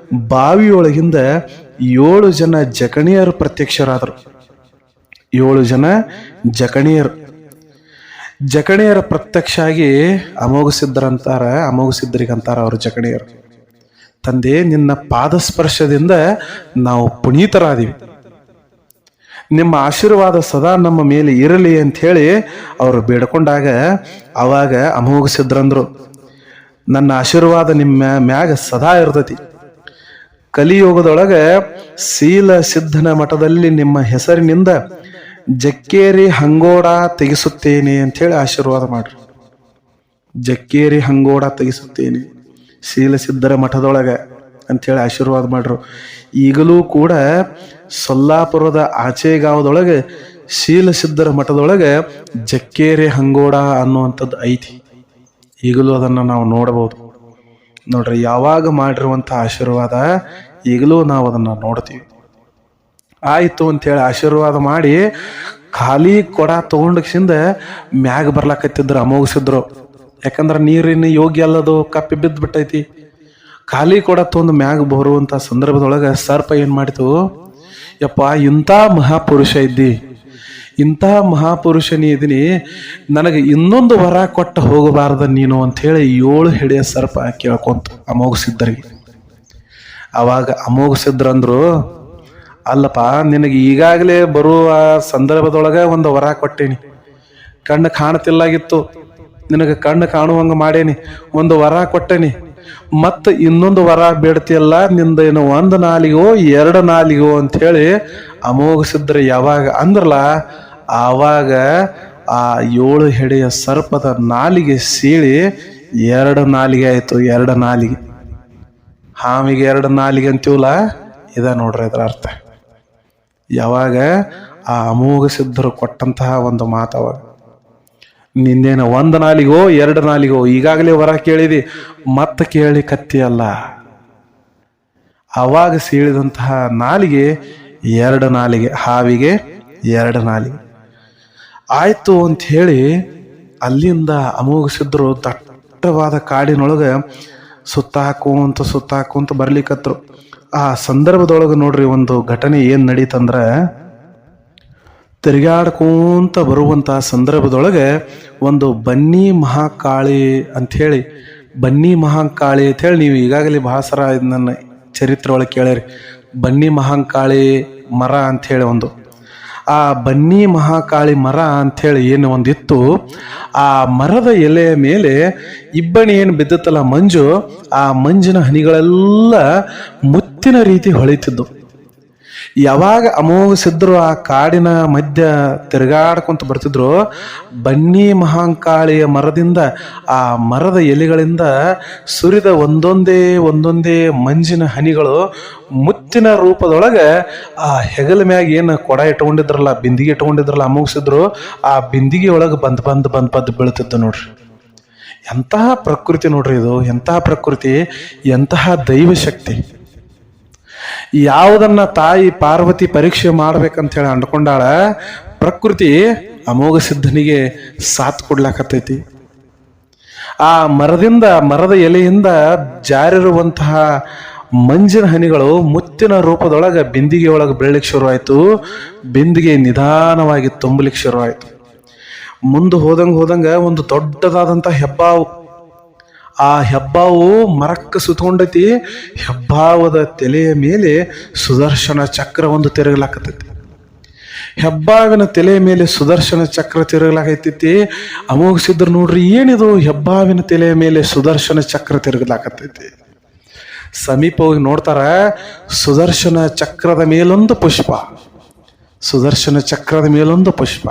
ಬಾವಿಯೊಳಗಿಂದ 7 ಜನ ಜಕಣಿಯರು ಪ್ರತ್ಯಕ್ಷರಾದರು. 7 ಜನ ಜಕಣಿಯರ ಪ್ರತ್ಯಕ್ಷ ಆಗಿ ಅಮೋಘ ಸಿದ್ಧರಿಗಂತಾರ ಅವರು ಜಕಣಿಯರು, ತಂದೆ ನಿನ್ನ ಪಾದಸ್ಪರ್ಶದಿಂದ ನಾವು ಪುನೀತರಾದೀವಿ, ನಿಮ್ಮ ಆಶೀರ್ವಾದ ಸದಾ ನಮ್ಮ ಮೇಲೆ ಇರಲಿ ಅಂತ ಹೇಳಿ ಅವರು ಬೇಡ್ಕೊಂಡಾಗ ಅವಾಗ ಅಮೋಘ ಸಿದ್ಧರಂದ್ರು, ನನ್ನ ಆಶೀರ್ವಾದ ನಿಮ್ಮ ಮ್ಯಾಗ ಸದಾ ಇರ್ತೈತಿ. ಕಲಿಯುಗದೊಳಗೆ ಶೀಲ ಸಿದ್ಧನ ಮಠದಲ್ಲಿ ನಿಮ್ಮ ಹೆಸರಿನಿಂದ ಜಕ್ಕೇರಿ ಹಂಗೋಡ ತೆಗೆಸುತ್ತೇನೆ ಅಂತ ಹೇಳಿ ಆಶೀರ್ವಾದ ಮಾಡ್ರಿ. ಜಕ್ಕೇರಿ ಹಂಗೋಡ ತೆಗೆಸುತ್ತೇನೆ ಶೀಲ ಸಿದ್ಧರ ಮಠದೊಳಗೆ ಅಂಥೇಳಿ ಆಶೀರ್ವಾದ ಮಾಡ್ರು. ಈಗಲೂ ಕೂಡ ಸೊಲ್ಲಾಪುರದ ಆಚೆಗಾವದೊಳಗೆ ಶೀಲ ಸಿದ್ಧರ ಮಠದೊಳಗೆ ಜಕ್ಕೇರಿ ಹಂಗೋಡ ಅನ್ನುವಂಥದ್ದು ಐತಿ. ಈಗಲೂ ಅದನ್ನು ನಾವು ನೋಡಬಹುದು. ನೋಡ್ರಿ, ಯಾವಾಗ ಮಾಡಿರುವಂಥ ಆಶೀರ್ವಾದ ಈಗಲೂ ನಾವು ಅದನ್ನು ನೋಡ್ತೀವಿ. ಆಯಿತು ಅಂಥೇಳಿ ಆಶೀರ್ವಾದ ಮಾಡಿ ಖಾಲಿ ಕೊಡ ತಗೊಂಡಕ್ಸಿಂದ ಮ್ಯಾಗ ಬರ್ಲಾಕತ್ತಿದ್ರು ಅಮೋಘ ಸಿದ್ಧರು. ಯಾಕಂದ್ರೆ ನೀರಿನ ಯೋಗ್ಯ ಅಲ್ಲದು, ಕಪ್ಪಿ ಬಿದ್ದು ಬಿಟ್ಟೈತಿ. ಖಾಲಿ ಕೊಡ ತೊಂದು ಮ್ಯಾಗ ಬರುವಂಥ ಸಂದರ್ಭದೊಳಗೆ ಸರ್ಪ ಏನು ಮಾಡಿತು, ಯಪ್ಪ ಇಂಥ ಮಹಾಪುರುಷ ಇದ್ದಿ, ಇಂಥ ಮಹಾಪುರುಷನೇ ಇದೀನಿ, ನನಗೆ ಇನ್ನೊಂದು ವರ ಕೊಟ್ಟು ಹೋಗಬಾರ್ದ ನೀನು ಅಂಥೇಳಿ 7 ಹೆಡೆಯ ಸರ್ಪ ಕೇಳ್ಕೊಂತ ಅಮೋಘ ಸಿದ್ಧರಿಗೆ. ಅವಾಗ ಅಮೋಘ ಸಿದ್ಧರಂದ್ರು, ಅಲ್ಲಪ್ಪ ನಿನಗೆ ಈಗಾಗಲೇ ಬರುವ ಸಂದರ್ಭದೊಳಗೆ ಒಂದು ವರ ಕೊಟ್ಟೇನಿ, ಕಣ್ಣು ಕಾಣ್ತಿಲ್ಲಾಗಿತ್ತು, ನಿನಗೆ ಕಣ್ಣು ಕಾಣುವಂಗ ಮಾಡೇನಿ, ಒಂದು ವರ ಕೊಟ್ಟೇನಿ, ಮತ್ತ ಇನ್ನೊಂದು ವರ ಬೇಡ್ತಿಯಲ್ಲ, ನಿಂದೇನು 1 ನಾಲಿಗೋ 2 ನಾಲಿಗೋ ಅಂಥೇಳಿ ಅಮೋಘ ಸಿದ್ಧರು ಯಾವಾಗ ಅಂದ್ರಲ್ಲ, ಆವಾಗ ಆ 7 ಹೆಡೆಯ ಸರ್ಪದ ನಾಲಿಗೆ ಸೀಳಿ 2 ನಾಲಿಗೆ ಆಯ್ತು. 2 ನಾಲಿಗೆ, ಹಾವಿಗೆ 2 ನಾಲಿಗೆ ಅಂತೀವಲ್ಲ, ಇದ ನೋಡ್ರಿ ಅದರ ಅರ್ಥ. ಯಾವಾಗ ಆ ಅಮೋಘ ಸಿದ್ಧರು ಕೊಟ್ಟಂತಹ ಒಂದು ಮಾತು, ಅವಾಗ ನಿಂದೇನ 1 ನಾಲಿಗೋ 2 ನಾಲಿಗೋ, ಈಗಾಗಲೇ ವರ ಕೇಳಿದಿ, ಮತ್ತೆ ಕೇಳಿ ಕತ್ತಿಯಲ್ಲ. ಅವಾಗ ಸೀಳಿದಂತಹ ನಾಲಿಗೆ 2 ನಾಲಿಗೆ, ಹಾವಿಗೆ 2 ನಾಲಿಗೆ ಆಯ್ತು ಅಂತ ಹೇಳಿ ಅಲ್ಲಿಂದ ಅಮೋಘ ಸಿದ್ಧರು ದಟ್ಟವಾದ ಕಾಡಿನೊಳಗೆ ಸುತ್ತಾಕೊಂತ ಬರ್ಲಿಕ್ಕತ್ರು. ಆ ಸಂದರ್ಭದೊಳಗೆ ನೋಡ್ರಿ, ಒಂದು ಘಟನೆ ಏನ್ ನಡೀತಂದ್ರ, ತಿರುಗಾಡ್ಕೊಂತ ಬರುವಂತ ಸಂದರ್ಭದೊಳಗೆ ಒಂದು ಬನ್ನಿ ಮಹಾಕಾಳಿ ಅಂಥೇಳಿ ನೀವು ಈಗಾಗಲೇ ಬಹಳ ಸರ ನನ್ನ ಚರಿತ್ರೆ ಒಳಗೆ ಕೇಳಿರಿ. ಬನ್ನಿ ಮಹಾಕಾಳಿ ಮರ ಅಂಥೇಳಿ ಒಂದು, ಆ ಬನ್ನಿ ಮಹಾಕಾಳಿ ಮರ ಅಂಥೇಳಿ ಏನು ಒಂದಿತ್ತು, ಆ ಮರದ ಎಲೆಯ ಮೇಲೆ ಇಬ್ಬನಿ ಏನು ಬಿದ್ದಿತ್ತಲ್ಲ ಮಂಜು, ಆ ಮಂಜಿನ ಹನಿಗಳೆಲ್ಲ ಮುತ್ತಿನ ರೀತಿ ಹೊಳಿತಿದ್ದು. ಯಾವಾಗ ಅಮೋಘ ಸಿದ್ಧರು ಆ ಕಾಡಿನ ಮಧ್ಯ ತಿರುಗಾಡ್ಕೊಂತ ಬರ್ತಿದ್ರು, ಬನ್ನಿ ಮಹಾಕಾಳಿಯ ಮರದಿಂದ, ಆ ಮರದ ಎಲೆಗಳಿಂದ ಸುರಿದ ಒಂದೊಂದೇ ಮಂಜಿನ ಹನಿಗಳು ಮುತ್ತಿನ ರೂಪದೊಳಗೆ ಆ ಹೆಗಲ ಮ್ಯಾಗ ಏನು ಕೊಡ ಇಟ್ಕೊಂಡಿದ್ರಲ್ಲ, ಬಿಂದಿಗೆ ಇಟ್ಕೊಂಡಿದ್ರಲ್ಲ ಅಮೋಘ ಸಿದ್ಧರು, ಆ ಬಿಂದಿಗೆ ಒಳಗೆ ಬಂದ್ ಬೀಳ್ತಿದ್ದು ನೋಡ್ರಿ. ಎಂತಹ ಪ್ರಕೃತಿ ನೋಡ್ರಿ ಇದು, ಎಂತಹ ಪ್ರಕೃತಿ, ಎಂತಹ ದೈವ ಶಕ್ತಿ. ಯಾವುದನ್ನ ತಾಯಿ ಪಾರ್ವತಿ ಪರೀಕ್ಷೆ ಮಾಡ್ಬೇಕಂತ ಹೇಳಿ ಅಂಡ್ಕೊಂಡಾಳ, ಪ್ರಕೃತಿ ಅಮೋಘ ಸಿದ್ಧನಿಗೆ ಸಾಥ್ ಕೊಡ್ಲಾಕತ್ತೈತಿ. ಆ ಮರದ ಎಲೆಯಿಂದ ಜಾರಿರುವಂತಹ ಮಂಜಿನ ಹನಿಗಳು ಮುತ್ತಿನ ರೂಪದೊಳಗೆ ಬಿಂದಿಗೆ ಒಳಗೆ ಬೀಳಲಿಕ್ಕೆ ಶುರುವಾಯಿತು. ಬಿಂದಿಗೆ ನಿಧಾನವಾಗಿ ತುಂಬಲಿಕ್ಕೆ ಶುರುವಾಯಿತು. ಮುಂದೆ ಹೋದಂಗ ಒಂದು ದೊಡ್ಡದಾದಂಥ ಹೆಬ್ಬಾವು, ಆ ಹೆಬ್ಬಾವು ಮರಕ್ಕೆ ಸುತ್ತಕೊಂಡೈತಿ. ಹೆಬ್ಬಾವದ ತಲೆಯ ಮೇಲೆ ಸುದರ್ಶನ ಚಕ್ರ ಒಂದು ತಿರುಗಲಾಕತೈತಿ. ಹೆಬ್ಬಾವಿನ ತಲೆಯ ಮೇಲೆ ಸುದರ್ಶನ ಚಕ್ರ ತಿರುಗಲಾಕೈತಿ. ಅಮೋಘ ಸಿದ್ಧರು ನೋಡ್ರಿ, ಏನಿದು ಹೆಬ್ಬಾವಿನ ತಲೆಯ ಮೇಲೆ ಸುದರ್ಶನ ಚಕ್ರ ತಿರುಗಲಾಕತೈತಿ. ಸಮೀಪ ಹೋಗಿ ನೋಡ್ತಾರ, ಸುದರ್ಶನ ಚಕ್ರದ ಮೇಲೊಂದು ಪುಷ್ಪ, ಸುದರ್ಶನ ಚಕ್ರದ ಮೇಲೊಂದು ಪುಷ್ಪ.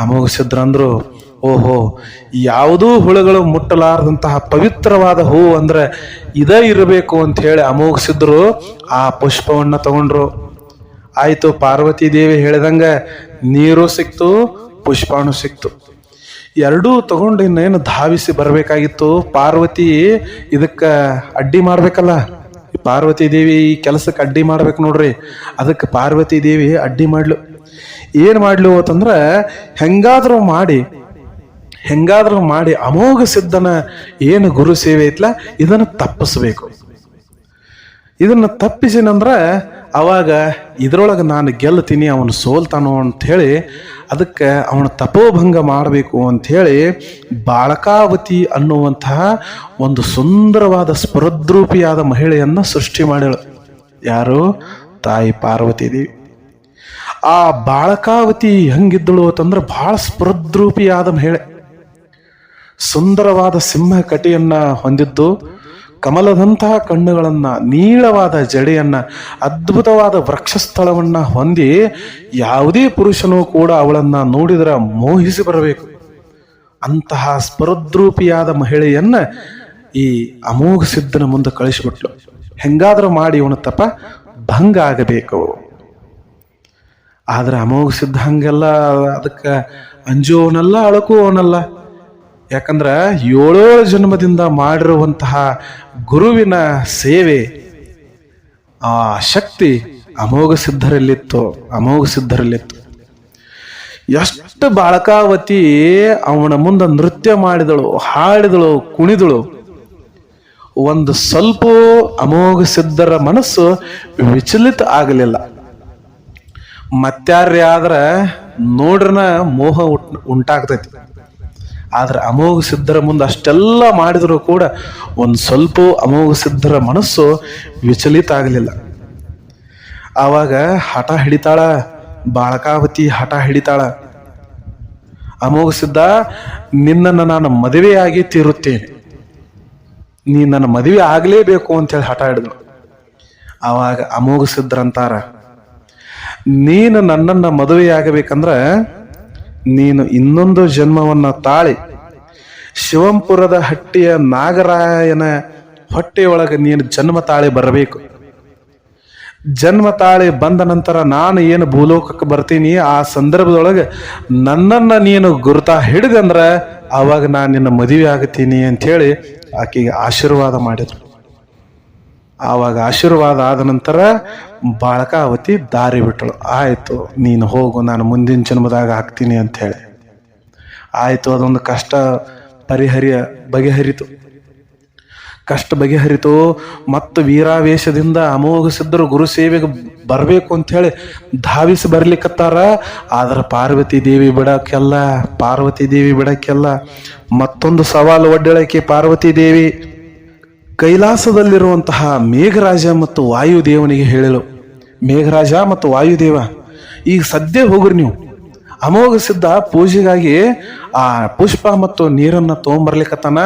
ಅಮೋಘ ಸಿದ್ಧರಂದ್ರು, ಓಹೋ, ಯಾವುದೂ ಹುಳುಗಳು ಮುಟ್ಟಲಾರದಂತಹ ಪವಿತ್ರವಾದ ಹೂವು ಅಂದ್ರೆ ಇದೇ ಇರಬೇಕು ಅಂತ ಹೇಳಿ ಅಮೋಘ ಸಿದ್ಧರು ಆ ಪುಷ್ಪವನ್ನ ತಗೊಂಡ್ರು. ಆಯ್ತು, ಪಾರ್ವತಿ ದೇವಿ ಹೇಳಿದಂಗ ನೀರು ಸಿಕ್ತು, ಪುಷ್ಪಾನು ಸಿಕ್ತು. ಎರಡೂ ತಗೊಂಡು ಇನ್ನೇನು ಧಾವಿಸಿ ಬರಬೇಕಾಗಿತ್ತು. ಪಾರ್ವತಿ ಇದಕ್ಕ ಅಡ್ಡಿ ಮಾಡ್ಬೇಕಲ್ಲ, ಪಾರ್ವತಿ ದೇವಿ ಈ ಕೆಲಸಕ್ಕೆ ಅಡ್ಡಿ ಮಾಡ್ಬೇಕು ನೋಡ್ರಿ. ಅದಕ್ಕೆ ಪಾರ್ವತಿ ದೇವಿ ಅಡ್ಡಿ ಮಾಡ್ಲು. ಏನ್ ಮಾಡ್ಲು ಅಂತಂದ್ರ, ಹೆಂಗಾದ್ರೂ ಮಾಡಿ ಅಮೋಘ ಸಿದ್ಧನ ಏನು ಗುರು ಸೇವೆ ಐತ್ಲ ಇದನ್ನು ತಪ್ಪಿಸ್ಬೇಕು. ಇದನ್ನ ತಪ್ಪಿಸಿನಂದ್ರ ಅವಾಗ ಇದ್ರೊಳಗೆ ನಾನು ಗೆಲ್ತೀನಿ, ಅವನು ಸೋಲ್ತಾನೋ ಅಂತ ಹೇಳಿ ಅದಕ್ಕೆ ಅವನ ತಪೋಭಂಗ ಮಾಡಬೇಕು ಅಂಥೇಳಿ ಬಾಳಕಾವತಿ ಅನ್ನುವಂತಹ ಒಂದು ಸುಂದರವಾದ ಸ್ಪೃದ್ರೂಪಿಯಾದ ಮಹಿಳೆಯನ್ನ ಸೃಷ್ಟಿ ಮಾಡಿಳು. ಯಾರು? ತಾಯಿ ಪಾರ್ವತಿ ದೇವಿ. ಆ ಬಾಳಕಾವತಿ ಹೆಂಗಿದ್ದಳು ಅಂತಂದ್ರೆ ಬಹಳ ಸ್ಪೃದ್ರೂಪಿಯಾದ ಮಹಿಳೆ. ಸುಂದರವಾದ ಸಿಂಹ ಕಟಿಯನ್ನ ಹೊಂದಿದ್ದು, ಕಮಲದಂತಹ ಕಣ್ಣುಗಳನ್ನ, ನೀಳವಾದ ಜಡೆಯನ್ನ, ಅದ್ಭುತವಾದ ವೃಕ್ಷಸ್ಥಳವನ್ನ ಹೊಂದಿ ಯಾವುದೇ ಪುರುಷನೂ ಕೂಡ ಅವಳನ್ನ ನೋಡಿದರೆ ಮೋಹಿಸಿ ಬರಬೇಕು. ಅಂತಹ ಸ್ಪೃದ್ರೂಪಿಯಾದ ಮಹಿಳೆಯನ್ನ ಈ ಅಮೋಘ ಸಿದ್ಧನ ಮುಂದೆ ಕಳಿಸಿಬಿಟ್ಲು. ಹೆಂಗಾದ್ರೂ ಮಾಡಿ ಇವನ ತಪ ಭಂಗ ಆಗಬೇಕು. ಆದ್ರೆ ಅಮೋಘ ಸಿದ್ಧ ಹಂಗೆಲ್ಲ ಅದಕ್ಕೆ ಅಂಜುವನಲ್ಲ, ಅಳಕುವವನಲ್ಲ. ಯಾಕಂದ್ರ 7 ಜನ್ಮದಿಂದ ಮಾಡಿರುವಂತಹ ಗುರುವಿನ ಸೇವೆ, ಆ ಶಕ್ತಿ ಅಮೋಘ ಸಿದ್ಧರಲ್ಲಿತ್ತು. ಎಷ್ಟು ಬಾಳಕಾವತಿ ಅವನ ಮುಂದೆ ನೃತ್ಯ ಮಾಡಿದಳು, ಹಾಡಿದಳು, ಕುಣಿದಳು. ಒಂದು ಸ್ವಲ್ಪ ಅಮೋಘ ಸಿದ್ಧರ ಮನಸ್ಸು ವಿಚಲಿತ ಆಗಲಿಲ್ಲ. ಮತ್ಯಾರ್ಯಾದ್ರ ನೋಡ್ರನ ಮೋಹ ಉಂಟಾಗ್ತೈತಿ. ಆದ್ರೆ ಅಮೋಘ ಸಿದ್ಧರ ಮುಂದೆ ಅಷ್ಟೆಲ್ಲ ಮಾಡಿದ್ರು ಕೂಡ ಒಂದು ಸ್ವಲ್ಪ ಅಮೋಘ ಸಿದ್ಧರ ಮನಸ್ಸು ವಿಚಲಿತ ಆಗಲಿಲ್ಲ. ಆವಾಗ ಹಠ ಹಿಡಿತಾಳ ಬಾಳಕಾವತಿ, ಹಠ ಹಿಡಿತಾಳ. ಅಮೋಘ ಸಿದ್ಧ, ನಿನ್ನನ್ನು ನಾನು ಮದುವೆಯಾಗಿ ತೀರುತ್ತೇನೆ, ನೀ ನನ್ನ ಮದುವೆ ಆಗ್ಲೇಬೇಕು ಅಂತೇಳಿ ಹಠ ಹಿಡಿದ್ರು. ಆವಾಗ ಅಮೋಘ ಸಿದ್ಧರಂತಾರ, ನೀನು ನನ್ನನ್ನ ಮದುವೆಯಾಗಬೇಕಂದ್ರ ನೀನು ಇನ್ನೊಂದು ಜನ್ಮವನ್ನ ತಾಳಿ ಶಿವಂಪುರದ ಹಟ್ಟಿಯ ನಾಗರಾಯನ ಹೊಟ್ಟೆಯೊಳಗೆ ನೀನು ಜನ್ಮ ತಾಳಿ ಬರಬೇಕು. ಜನ್ಮ ತಾಳಿ ಬಂದ ನಂತರ ನಾನು ಏನು ಭೂಲೋಕಕ್ಕೆ ಬರ್ತೀನಿ, ಆ ಸಂದರ್ಭದೊಳಗೆ ನನ್ನನ್ನ ನೀನು ಗುರುತಾ ಹಿಡಿದಂದ್ರ ಆವಾಗ ನಾನು ನಿನ್ನ ಮದುವೆ ಆಗುತ್ತೀನಿ ಅಂಥೇಳಿ ಆಕೆಗೆ ಆಶೀರ್ವಾದ ಮಾಡಿದ್ರು. ಆವಾಗ ಆಶೀರ್ವಾದ ಆದ ನಂತರ ಬಾಳಕಾವತಿ ದಾರಿ ಬಿಟ್ಟಳು. ಆಯ್ತು, ನೀನು ಹೋಗು, ನಾನು ಮುಂದಿನ ಜನ್ಮದಾಗ ಹಾಕ್ತೀನಿ ಅಂತ ಹೇಳಿ. ಆಯ್ತು, ಅದೊಂದು ಕಷ್ಟ ಬಗೆಹರಿತು. ಮತ್ತು ವೀರಾವೇಶದಿಂದ ಅಮೋಘ ಸಿದ್ಧರು ಗುರು ಸೇವೆಗೆ ಬರಬೇಕು ಅಂತ ಹೇಳಿ ಧಾವಿಸಿ ಬರ್ಲಿಕ್ಕತ್ತಾರ. ಆದ್ರೆ ಪಾರ್ವತಿ ದೇವಿ ಬಿಡಕ್ಕೆಲ್ಲ ಮತ್ತೊಂದು ಸವಾಲು ಒಡ್ಡಳಕ್ಕೆ ಪಾರ್ವತಿ ದೇವಿ ಕೈಲಾಸದಲ್ಲಿರುವಂತಹ ಮೇಘರಾಜ ಮತ್ತು ವಾಯುದೇವನಿಗೆ ಹೇಳಿಳು. ಮೇಘರಾಜ ಮತ್ತು ವಾಯುದೇವ, ಈಗ ಸದ್ಯ ಹೋಗ್ರಿ ನೀವು. ಅಮೋಘ ಸಿದ್ಧ ಪೂಜೆಗಾಗಿ ಆ ಪುಷ್ಪ ಮತ್ತು ನೀರನ್ನ ತಗೊಂಬರ್ಲಿಕ್ಕತ್ತಾನ.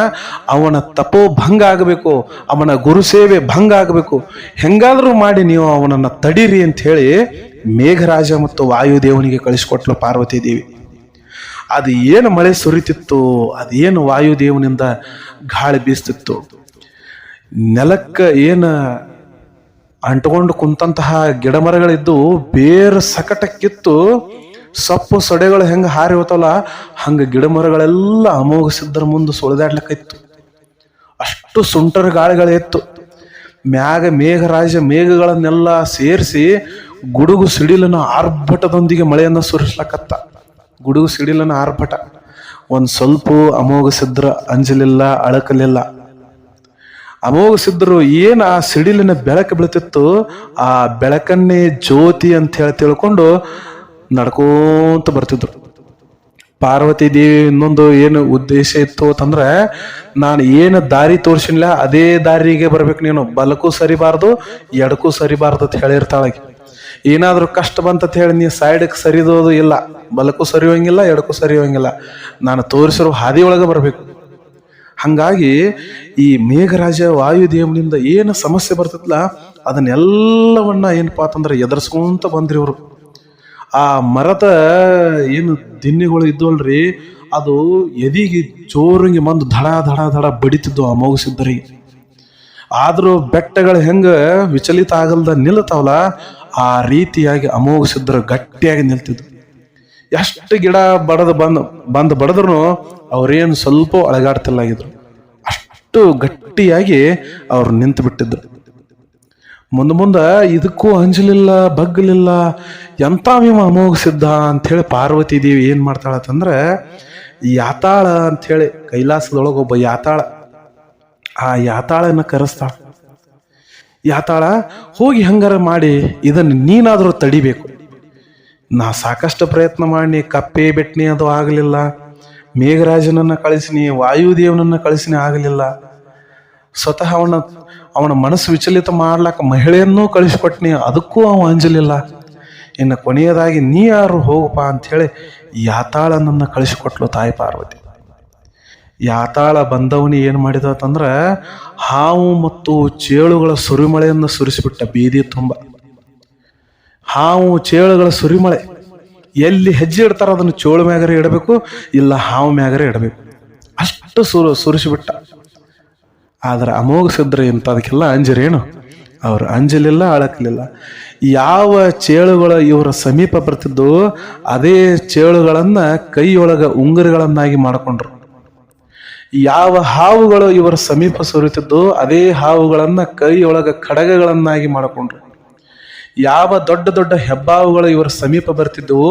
ಅವನ ತಪೋ ಭಂಗ ಆಗಬೇಕು, ಅವನ ಗುರು ಸೇವೆ ಭಂಗ ಆಗಬೇಕು, ಹೆಂಗಾದ್ರೂ ಮಾಡಿ ನೀವು ಅವನನ್ನ ತಡೀರಿ ಅಂತ ಹೇಳಿ ಮೇಘರಾಜ ಮತ್ತು ವಾಯುದೇವನಿಗೆ ಕಳಿಸಿಕೊಟ್ಲು ಪಾರ್ವತಿ ದೇವಿ. ಅದು ಏನು ಮಳೆ ಸುರಿತಿತ್ತು, ಅದೇನು ವಾಯುದೇವನಿಂದ ಗಾಳಿ ಬೀಸ್ತಿತ್ತು, ನೆಲಕ್ಕೆ ಏನು ಅಂಟ್ಕೊಂಡು ಕುಂತಹ ಗಿಡ ಮರಗಳಿದ್ದು ಬೇರೆ ಸಕಟಕ್ಕಿತ್ತು, ಸೊಪ್ಪು ಸೊಡೆಗಳು ಹೆಂಗೆ ಹಾರಿ ಹೋತಲ್ಲ ಹಂಗೆ ಗಿಡ ಮರಗಳೆಲ್ಲ ಅಮೋಘ ಸಿದ್ಧರ ಮುಂದೆ ಸುಳಿದಾಡ್ಲಿಕ್ಕಿತ್ತು. ಅಷ್ಟು ಸುಂಟರ ಗಾಳಿಗಳಿತ್ತು. ಮ್ಯಾಗ ಮೇಘರಾಜ ಮೇಘಗಳನ್ನೆಲ್ಲ ಸೇರಿಸಿ ಗುಡುಗು ಸಿಡಿಲನ ಆರ್ಭಟದೊಂದಿಗೆ ಮಳೆಯನ್ನು ಸುರಿಸ್ಲಕತ್ತ. ಗುಡುಗು ಸಿಡಿಲನ ಆರ್ಭಟ. ಒಂದು ಸ್ವಲ್ಪ ಅಮೋಘ ಸಿದ್ಧರ ಅಂಜಲಿಲ್ಲ, ಅಳಕಲಿಲ್ಲ. ಅಮೋಘ ಸಿದ್ಧರು ಏನು ಆ ಸಿಡಿಲಿನ ಬೆಳಕು ಬೀಳ್ತಿತ್ತು, ಆ ಬೆಳಕನ್ನೇ ಜ್ಯೋತಿ ಅಂತ ಹೇಳಿ ತಿಳ್ಕೊಂಡು ನಡ್ಕೋತ ಬರ್ತಿದ್ರು. ಪಾರ್ವತಿ ದೇವಿ ಇನ್ನೊಂದು ಏನು ಉದ್ದೇಶ ಇತ್ತು ಅಂತಂದ್ರೆ, ನಾನು ಏನು ದಾರಿ ತೋರಿಸಿಲ್ಲ ಅದೇ ದಾರಿಗೆ ಬರ್ಬೇಕು, ನೀನು ಬಲಕ್ಕೂ ಸರಿಬಾರ್ದು ಎಡಕ್ಕೂ ಸರಿಬಾರ್ದು ಅಂತ ಹೇಳಿರ್ತಾಳೆ. ಏನಾದ್ರೂ ಕಷ್ಟ ಬಂತ ಹೇಳಿ ನೀ ಸೈಡ್ಗೆ ಸರಿದೋದು ಇಲ್ಲ, ಬಲಕ್ಕೂ ಸರಿಯೋಂಗಿಲ್ಲ ಎಡಕ್ಕೂ ಸರಿಯೋಂಗಿಲ್ಲ, ನಾನು ತೋರಿಸಿರೋ ಹಾದಿ ಒಳಗೆ ಬರ್ಬೇಕು. ಹಂಗಾಗಿ ಈ ಮೇಘರಾಜ ವಾಯುದೇವನಿಂದ ಏನು ಸಮಸ್ಯೆ ಬರ್ತೈತಲ್ಲ ಅದನ್ನೆಲ್ಲವನ್ನ ಏನಪ್ಪಾ ಅಂತಂದ್ರೆ ಎದುರಿಸ್ಕೊಂತ ಬಂದ್ರಿ ಇವರು. ಆ ಮರದ ಏನು ದಿನ್ನಿಗಳು ಇದ್ವಲ್ರಿ, ಅದು ಎದಿಗೆ ಜೋರಂಗಿ ಮಂದು ಧಡ ಧಡ ಧಡ ಬಡಿತಿದ್ವು ಅಮೋಘ ಸಿದ್ಧರಿಗೆ. ಆದ್ರೂ ಬೆಟ್ಟಗಳು ಹೆಂಗ ವಿಚಲಿತ ಆಗಲ್ದ ನಿಲ್ತಾವಲ್ಲ ಆ ರೀತಿಯಾಗಿ ಅಮೋಘ ಸಿದ್ಧರು ಗಟ್ಟಿಯಾಗಿ ನಿಲ್ತಿದ್ರು. ಎಷ್ಟು ಗಿಡ ಬಂದು ಬಡದ್ರು ಅವ್ರೇನು ಸ್ವಲ್ಪ ಅಳಗಾಡ್ತಿಲ್ಲಾಗಿದ್ರು. ಅಷ್ಟು ಗಟ್ಟಿಯಾಗಿ ಅವ್ರು ನಿಂತು ಬಿಟ್ಟಿದ್ರು. ಮುಂದೆ ಇದಕ್ಕೂ ಅಂಜಲಿಲ್ಲ, ಬಗ್ಗಲಿಲ್ಲ. ಎಂತ ವಿಮ ಅಮೋಘ ಸಿದ್ಧ ಅಂಥೇಳಿ ಪಾರ್ವತಿ ದೇವಿ ಏನ್ ಮಾಡ್ತಾಳಂತಂದ್ರೆ, ಯಾತಾಳ ಅಂಥೇಳಿ ಕೈಲಾಸದೊಳಗೆ ಒಬ್ಬ ಯಾತಾಳ, ಆ ಯಾತಾಳನ್ನ ಕರೆಸ್ತಾಳ. ಯಾತಾಳ ಹೋಗಿ ಹಂಗಾರ ಮಾಡಿ ಇದನ್ನು ನೀನಾದ್ರೂ ತಡಿಬೇಕು. ನಾ ಸಾಕಷ್ಟು ಪ್ರಯತ್ನ ಮಾಡಿ ಕಪ್ಪೆ ಬೆಟ್ನಿ ಅದು ಆಗಲಿಲ್ಲ, ಮೇಘರಾಜನನ್ನ ಕಳಿಸಿನಿ, ವಾಯುದೇವನನ್ನ ಕಳಿಸಿನಿ ಆಗಲಿಲ್ಲ, ಸ್ವತಃ ಅವನ ಮನಸ್ಸು ವಿಚಲಿತ ಮಾಡ್ಲಾಕ ಮಹಿಳೆಯನ್ನೂ ಕಳಿಸ್ಕೊಟ್ನಿ, ಅದಕ್ಕೂ ಅವ ಅಂಜಲಿಲ್ಲ. ಇನ್ನು ಕೊನೆಯದಾಗಿ ನೀ ಯಾರು ಹೋಗಪ್ಪ ಅಂಥೇಳಿ ಯಾತಾಳನನ್ನ ಕಳಿಸಿಕೊಟ್ಲು ತಾಯಿ ಪಾರ್ವತಿ. ಯಾತಾಳ ಬಂದವನಿ ಏನು ಮಾಡಿದ ಅಂತಂದ್ರೆ, ಹಾವು ಮತ್ತು ಚೇಳುಗಳ ಸುರಿಮಳೆಯನ್ನು ಸುರಿಸಿಬಿಟ್ಟ ಬೀದಿ ತುಂಬ. ಹಾವು ಚೇಳುಗಳ ಸುರಿಮಳೆ, ಎಲ್ಲಿ ಹೆಜ್ಜೆ ಇಡ್ತಾರ ಅದನ್ನು ಚೋಳು ಮ್ಯಾಗರೆ ಇಡಬೇಕು, ಇಲ್ಲ ಹಾವು ಮ್ಯಾಗರೆ ಇಡಬೇಕು, ಅಷ್ಟು ಸುರಿಸಿಬಿಟ್ಟ. ಆದ್ರೆ ಅಮೋಘ ಸಿದ್ಧರು ಎಂತ ಅದಕ್ಕೆಲ್ಲ ಅಂಜರೇನು, ಅವ್ರು ಅಂಜಲಿಲ್ಲ, ಅಳಕಲಿಲ್ಲ. ಯಾವ ಚೇಳುಗಳು ಇವರ ಸಮೀಪ ಬರ್ತಿದ್ದು ಅದೇ ಚೇಳುಗಳನ್ನ ಕೈಯೊಳಗ ಉಂಗುರಗಳನ್ನಾಗಿ ಮಾಡಿಕೊಂಡ್ರು. ಯಾವ ಹಾವುಗಳು ಇವರ ಸಮೀಪ ಸುರಿತಿದ್ದು ಅದೇ ಹಾವುಗಳನ್ನ ಕೈಯೊಳಗ ಖಡಗಗಳನ್ನಾಗಿ ಮಾಡಿಕೊಂಡ್ರು. ಯಾವ ದೊಡ್ಡ ದೊಡ್ಡ ಹೆಬ್ಬಾವುಗಳು ಇವರ ಸಮೀಪ ಬರ್ತಿದ್ದವು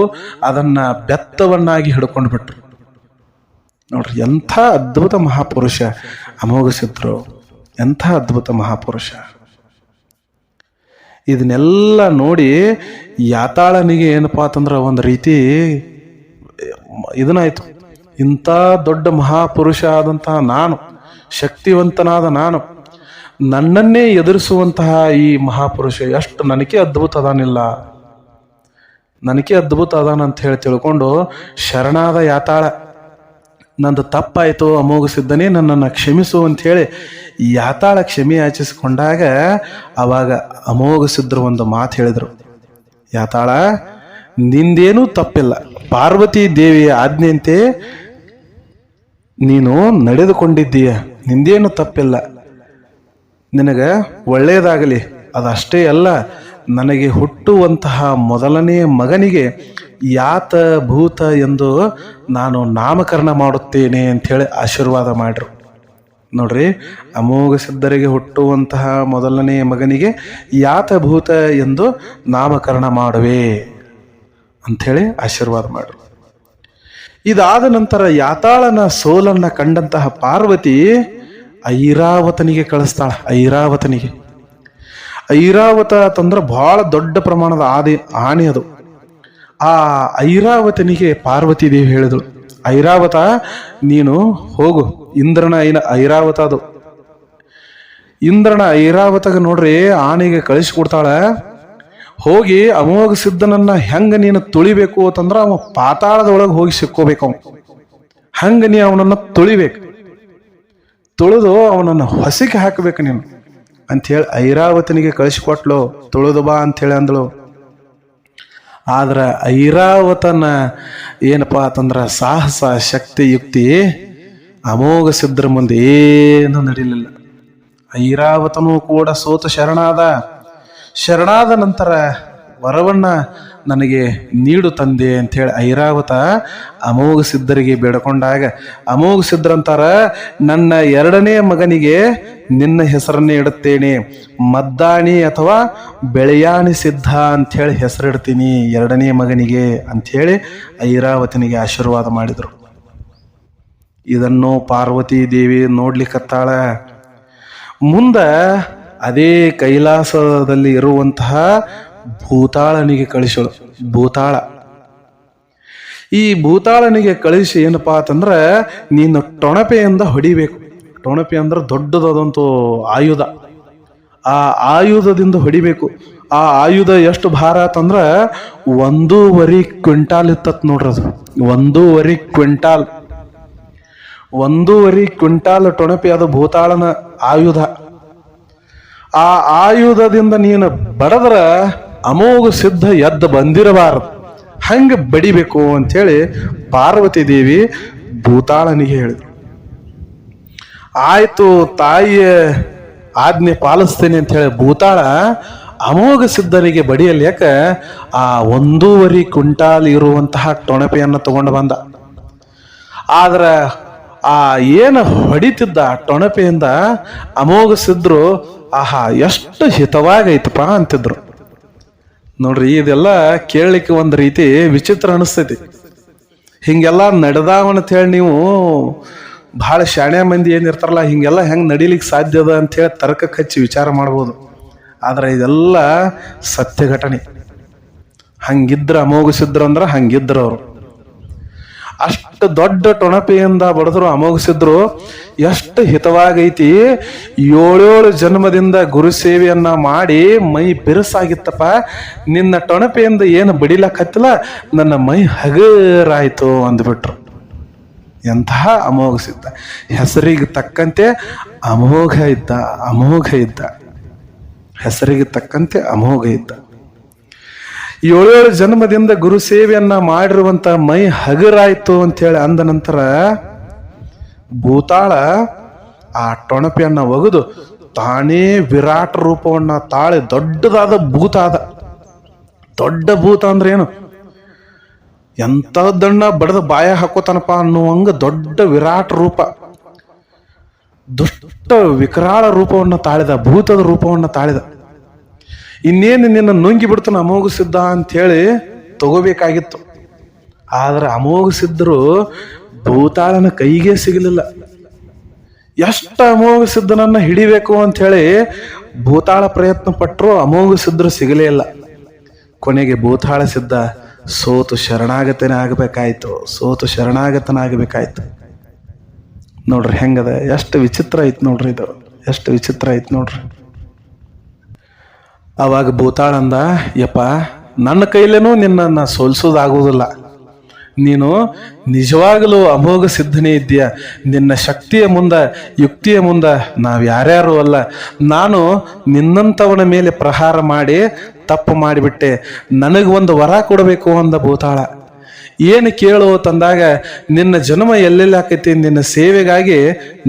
ಅದನ್ನ ಬೆತ್ತವನ್ನಾಗಿ ಹಿಡ್ಕೊಂಡು ಬಿಟ್ರು. ನೋಡ್ರಿ, ಎಂಥ ಅದ್ಭುತ ಮಹಾಪುರುಷ ಅಮೋಘ ಸಿದ್ಧರು, ಎಂಥ ಅದ್ಭುತ ಮಹಾಪುರುಷ. ಇದನ್ನೆಲ್ಲ ನೋಡಿ ಯಾತಾಳನಿಗೆ ಏನಪ್ಪಾ ಅಂತಂದ್ರೆ ಒಂದು ರೀತಿ ಇದನ್ನಾಯ್ತು. ಇಂಥ ದೊಡ್ಡ ಮಹಾಪುರುಷ ಆದಂತಹ ನಾನು, ಶಕ್ತಿವಂತನಾದ ನಾನು, ನನ್ನನ್ನೇ ಎದುರಿಸುವಂತಹ ಈ ಮಹಾಪುರುಷ ಎಷ್ಟು ನನಗೆ ಅದ್ಭುತ ಅದಾನಿಲ್ಲ, ನನಗೆ ಅದ್ಭುತ ಅದಾನ ಅಂತ ಹೇಳಿ ತಿಳ್ಕೊಂಡು ಶರಣಾದ ಯಾತಾಳ. ನಂದು ತಪ್ಪಾಯ್ತು ಅಮೋಘ ಸಿದ್ಧನೇ, ನನ್ನನ್ನು ಕ್ಷಮಿಸು ಅಂತ ಹೇಳಿ ಯಾತಾಳ ಕ್ಷಮೆ ಯಾಚಿಸಿಕೊಂಡಾಗ ಅವಾಗ ಅಮೋಘ ಸಿದ್ಧರು ಒಂದು ಮಾತು ಹೇಳಿದರು. ಯಾತಾಳ, ನಿಂದೇನೂ ತಪ್ಪಿಲ್ಲ, ಪಾರ್ವತಿ ದೇವಿಯ ಆಜ್ಞೆಯಂತೆ ನೀನು ನಡೆದುಕೊಂಡಿದ್ದೀಯ, ನಿಂದೇನು ತಪ್ಪಿಲ್ಲ, ನಿನಗೆ ಒಳ್ಳೆಯದಾಗಲಿ. ಅದಷ್ಟೇ ಅಲ್ಲ, ನನಗೆ ಹುಟ್ಟುವಂತಹ ಮೊದಲನೆಯ ಮಗನಿಗೆ ಯಾತ ಭೂತ ಎಂದು ನಾನು ನಾಮಕರಣ ಮಾಡುತ್ತೇನೆ ಅಂಥೇಳಿ ಆಶೀರ್ವಾದ ಮಾಡ್ರು. ನೋಡ್ರಿ, ಅಮೋಘ ಸಿದ್ಧರಿಗೆ ಹುಟ್ಟುವಂತಹ ಮೊದಲನೆಯ ಮಗನಿಗೆ ಯಾತ ಭೂತ ಎಂದು ನಾಮಕರಣ ಮಾಡುವೆ ಅಂಥೇಳಿ ಆಶೀರ್ವಾದ ಮಾಡ್ರು. ಇದಾದ ನಂತರ ಯಾತಾಳನ ಸೋಲನ್ನ ಕಂಡಂತಹ ಪಾರ್ವತಿ ಐರಾವತನಿಗೆ ಕಳಿಸ್ತಾಳ. ಐರಾವತ ಅಂತಂದ್ರೆ ಬಹಳ ದೊಡ್ಡ ಪ್ರಮಾಣದ ಆನೆ ಅದು. ಆ ಐರಾವತನಿಗೆ ಪಾರ್ವತಿ ದೇವಿ ಹೇಳಿದಳು, ಐರಾವತ ನೀನು ಹೋಗು, ಇಂದ್ರನ ಐರಾವತ ಅದು. ಇಂದ್ರನ ಐರಾವತಗೆ ನೋಡ್ರಿ ಆನೆಗೆ ಕಳಿಸಿಕೊಡ್ತಾಳ, ಹೋಗಿ ಅಮೋಘ ಸಿದ್ಧನನ್ನ ಹೆಂಗ ನೀನು ತುಳಿಬೇಕು ಅಂತಂದ್ರ ಅವ ಪಾತಾಳದೊಳಗೆ ಹೋಗಿ ಸಿಕ್ಕೋಬೇಕು. ಅವ ಹಂಗ ನೀ ಅವನನ್ನ ತುಳಿಬೇಕು, ತುಳಿದು ಅವನನ್ನ ಹೊಸಿಗೆ ಹಾಕಬೇಕು ನೀನು ಅಂಥೇಳಿ ಐರಾವತನಿಗೆ ಕಳಿಸಿಕೊಟ್ಲು. ತುಳಿದು ಬಾ ಅಂಥೇಳಿ ಅಂದಳು. ಆದ್ರೆ ಐರಾವತನ ಏನಪ್ಪಾ ಅಂತಂದ್ರ ಸಾಹಸ, ಶಕ್ತಿ, ಯುಕ್ತಿ ಅಮೋಘ ಸಿದ್ಧರ ಮುಂದೆ ಏನು ನಡೀಲಿಲ್ಲ. ಐರಾವತನೂ ಕೂಡ ಸೋತು ಶರಣಾದ ನಂತರ ವರವನ್ನ ನನಗೆ ನೀಡು ತಂದೆ ಅಂಥೇಳಿ ಐರಾವತ ಅಮೋಘ ಸಿದ್ಧರಿಗೆ ಬೇಡಿಕೊಂಡಾಗ ಅಮೋಘ ಸಿದ್ಧರಂತಾರ, ನನ್ನ ಎರಡನೇ ಮಗನಿಗೆ ನಿನ್ನ ಹೆಸರನ್ನೇ ಇಡುತ್ತೇನೆ, ಮದ್ದಾಣಿ ಅಥವಾ ಬೆಳೆಯಾಣಿ ಸಿದ್ಧ ಅಂಥೇಳಿ ಹೆಸರಿಡ್ತೀನಿ ಎರಡನೇ ಮಗನಿಗೆ ಅಂಥೇಳಿ ಐರಾವತನಿಗೆ ಆಶೀರ್ವಾದ ಮಾಡಿದರು. ಇದನ್ನು ಪಾರ್ವತಿ ದೇವಿ ನೋಡ್ಲಿಕ್ಕತ್ತಾಳ. ಮುಂದ ಅದೇ ಕೈಲಾಸದಲ್ಲಿ ಇರುವಂತಹ ಭೂತಾಳನಿಗೆ ಕಳಿಸಳು. ಈ ಭೂತಾಳನಿಗೆ ಕಳಿಸಿ ಏನಪ್ಪಾ ಅಂತಂದ್ರ, ನೀನು ಟೊಣಪೆಯಿಂದ ಹೊಡಿಬೇಕು. ಟೊಣಪೆ ಅಂದ್ರೆ ದೊಡ್ಡದಾದಂಥ ಆಯುಧ. ಆ ಆಯುಧದಿಂದ ಹೊಡಿಬೇಕು. ಆ ಆಯುಧ ಎಷ್ಟು ಭಾರ ಆತಂದ್ರ 1.5 ಕ್ವಿಂಟಾಲ್ ಇತ್ತತ್ ನೋಡ್ರಿ. ಅದು 1.5 ಕ್ವಿಂಟಾಲ್. 1.5 ಕ್ವಿಂಟಾಲ್ ಟೊಣಪೆ ಅದು ಭೂತಾಳನ ಆಯುಧ. ಆ ಆಯುಧದಿಂದ ನೀನು ಬಡದ್ರ ಅಮೋಘ ಸಿದ್ಧ ಎದ್ದು ಬಂದಿರಬಾರದು, ಹಂಗ ಬಡಿಬೇಕು ಅಂಥೇಳಿ ಪಾರ್ವತಿ ದೇವಿ ಭೂತಾಳನಿಗೆ ಹೇಳಿದ್ರು. ಆಯ್ತು, ತಾಯಿಯ ಆಜ್ಞೆ ಪಾಲಿಸ್ತೇನೆ ಅಂತ ಹೇಳಿ ಭೂತಾಳ ಅಮೋಘ ಸಿದ್ಧನಿಗೆ ಬಡಿಯಲ್ಲಿ ಯಾಕ ಆ 1.5 ಕ್ವಿಂಟಾಲ್ ಇರುವಂತಹ ಟೊಣಪೆಯನ್ನು ತಗೊಂಡು ಬಂದ. ಆದ್ರ ಆ ಏನು ಹೊಡಿತಿದ್ದ ಟೊಣಪೆಯಿಂದ ಅಮೋಘ ಸಿದ್ಧರು ಆಹಾ ಎಷ್ಟು ಹಿತವಾಗೈತಪ್ಪ ಅಂತಿದ್ರು. ನೋಡ್ರಿ, ಇದೆಲ್ಲ ಕೇಳಲಿಕ್ಕೆ ಒಂದು ರೀತಿ ವಿಚಿತ್ರ ಅನಿಸ್ತೈತಿ. ಹಿಂಗೆಲ್ಲ ನಡೆದಾವನಂತ ಹೇಳಿ ನೀವು ಭಾಳ ಶಾಣ್ಯ ಮಂದಿ ಏನಿರ್ತಾರಲ್ಲ, ಹಿಂಗೆಲ್ಲ ಹೆಂಗೆ ನಡೀಲಿಕ್ಕೆ ಸಾಧ್ಯ ಅದ ಅಂಥೇಳಿ ತರ್ಕಕ್ಕೆ ಹಚ್ಚಿ ವಿಚಾರ ಮಾಡ್ಬೋದು. ಆದ್ರೆ ಇದೆಲ್ಲ ಸತ್ಯ ಘಟನೆ. ಹಂಗಿದ್ರ ಅಮೋಘ ಸಿದ್ಧರು ಅಂದ್ರೆ ಹಂಗಿದ್ರು ಅವರು. ಅಷ್ಟು ದೊಡ್ಡ ಟೊಣಪೆಯಿಂದ ಬಡದ್ರು ಅಮೋಘ ಸಿದ್ಧರು. ಎಷ್ಟು ಹಿತವಾಗೈತಿ. 7 ಜನ್ಮದಿಂದ ಗುರು ಸೇವೆಯನ್ನ ಮಾಡಿ ಮೈ ಬಿರುಸಾಗಿತ್ತಪ್ಪ. ನಿನ್ನ ಟೊಣಪೆಯಿಂದ ಏನು ಬಡಿಲಕ್ಕತ್ತಿಲ್ಲ, ನನ್ನ ಮೈ ಹಗರಾಯ್ತು ಅಂದ್ಬಿಟ್ರು. ಎಂತಹ ಅಮೋಘ ಸಿದ್ಧ, ಹೆಸರಿಗೆ ತಕ್ಕಂತೆ ಅಮೋಘ ಇದ್ದ. ಹೆಸರಿಗೆ ತಕ್ಕಂತೆ ಅಮೋಘ ಇದ್ದ. 7 ಜನ್ಮದಿಂದ ಗುರು ಸೇವೆಯನ್ನ ಮಾಡಿರುವಂತ ಮೈ ಹಗರಾಯ್ತು ಅಂತೇಳಿ ಅಂದ ನಂತರ ಭೂತಾಳ ಆ ಟೊಣಪೆಯನ್ನ ಒಗೆದು ತಾನೇ ವಿರಾಟ ರೂಪವನ್ನ ತಾಳಿ ದೊಡ್ಡದಾದ ಭೂತ ಆದ. ದೊಡ್ಡ ಭೂತ ಅಂದ್ರೆ ಏನು, ಎಂಥದ್ದನ್ನ ಬಡದ ಬಾಯ ಹಾಕೋತಾನಪ್ಪ ಅನ್ನುವಂಗ ದೊಡ್ಡ ವಿರಾಟ ರೂಪ, ದುಷ್ಟ ವಿಕರಾಳ ರೂಪವನ್ನ ತಾಳಿದ, ಭೂತದ ರೂಪವನ್ನ ತಾಳಿದ. ಇನ್ನೇನು ನಿನ್ನ ನುಂಗಿ ಬಿಡ್ತಾನ ಅಮೋಘ ಸಿದ್ಧ ಅಂತ ಹೇಳಿ ತಗೋಬೇಕಾಗಿತ್ತು. ಆದ್ರೆ ಅಮೋಘ ಸಿದ್ಧರು ಭೂತಾಳನ ಕೈಗೆ ಸಿಗಲಿಲ್ಲ. ಎಷ್ಟು ಅಮೋಘ ಸಿದ್ಧನನ್ನ ಹಿಡಿಬೇಕು ಅಂತ ಹೇಳಿ ಭೂತಾಳ ಪ್ರಯತ್ನ ಪಟ್ಟರು, ಅಮೋಘ ಸಿದ್ಧರು ಸಿಗಲೇ ಇಲ್ಲ. ಕೊನೆಗೆ ಭೂತಾಳ ಸಿದ್ಧ ಸೋತು ಶರಣಾಗತನಾಗಬೇಕಾಯ್ತು. ನೋಡ್ರಿ ಹೆಂಗದ, ಎಷ್ಟು ವಿಚಿತ್ರ ಐತ್ ನೋಡ್ರಿ ಇದು, ಎಷ್ಟು ವಿಚಿತ್ರ ಐತ್ ನೋಡ್ರಿ. ಅವಾಗ ಭೂತಾಳ ಅಂದ, ಯಪ್ಪ ನನ್ನ ಕೈಲೇನೂ ನಿನ್ನನ್ನು ಸೋಲಿಸೋದಾಗುವುದಿಲ್ಲ. ನೀನು ನಿಜವಾಗಲೂ ಅಮೋಘ ಸಿದ್ಧನೇ ಇದ್ದೀಯ. ನಿನ್ನ ಶಕ್ತಿಯ ಮುಂದೆ, ಯುಕ್ತಿಯ ಮುಂದೆ ನಾವು ಯಾರ್ಯಾರು ಅಲ್ಲ. ನಾನು ನಿನ್ನಂಥವನ ಮೇಲೆ ಪ್ರಹಾರ ಮಾಡಿ ತಪ್ಪು ಮಾಡಿಬಿಟ್ಟೆ. ನನಗೆ ಒಂದು ವರ ಕೊಡಬೇಕು ಅಂದ ಭೂತಾಳ. ಏನು ಕೇಳು ತಂದಾಗ, ನಿನ್ನ ಜನ್ಮ ಎಲ್ಲೆಲ್ಲಿ ಆಕೈತಿ, ನಿನ್ನ ಸೇವೆಗಾಗಿ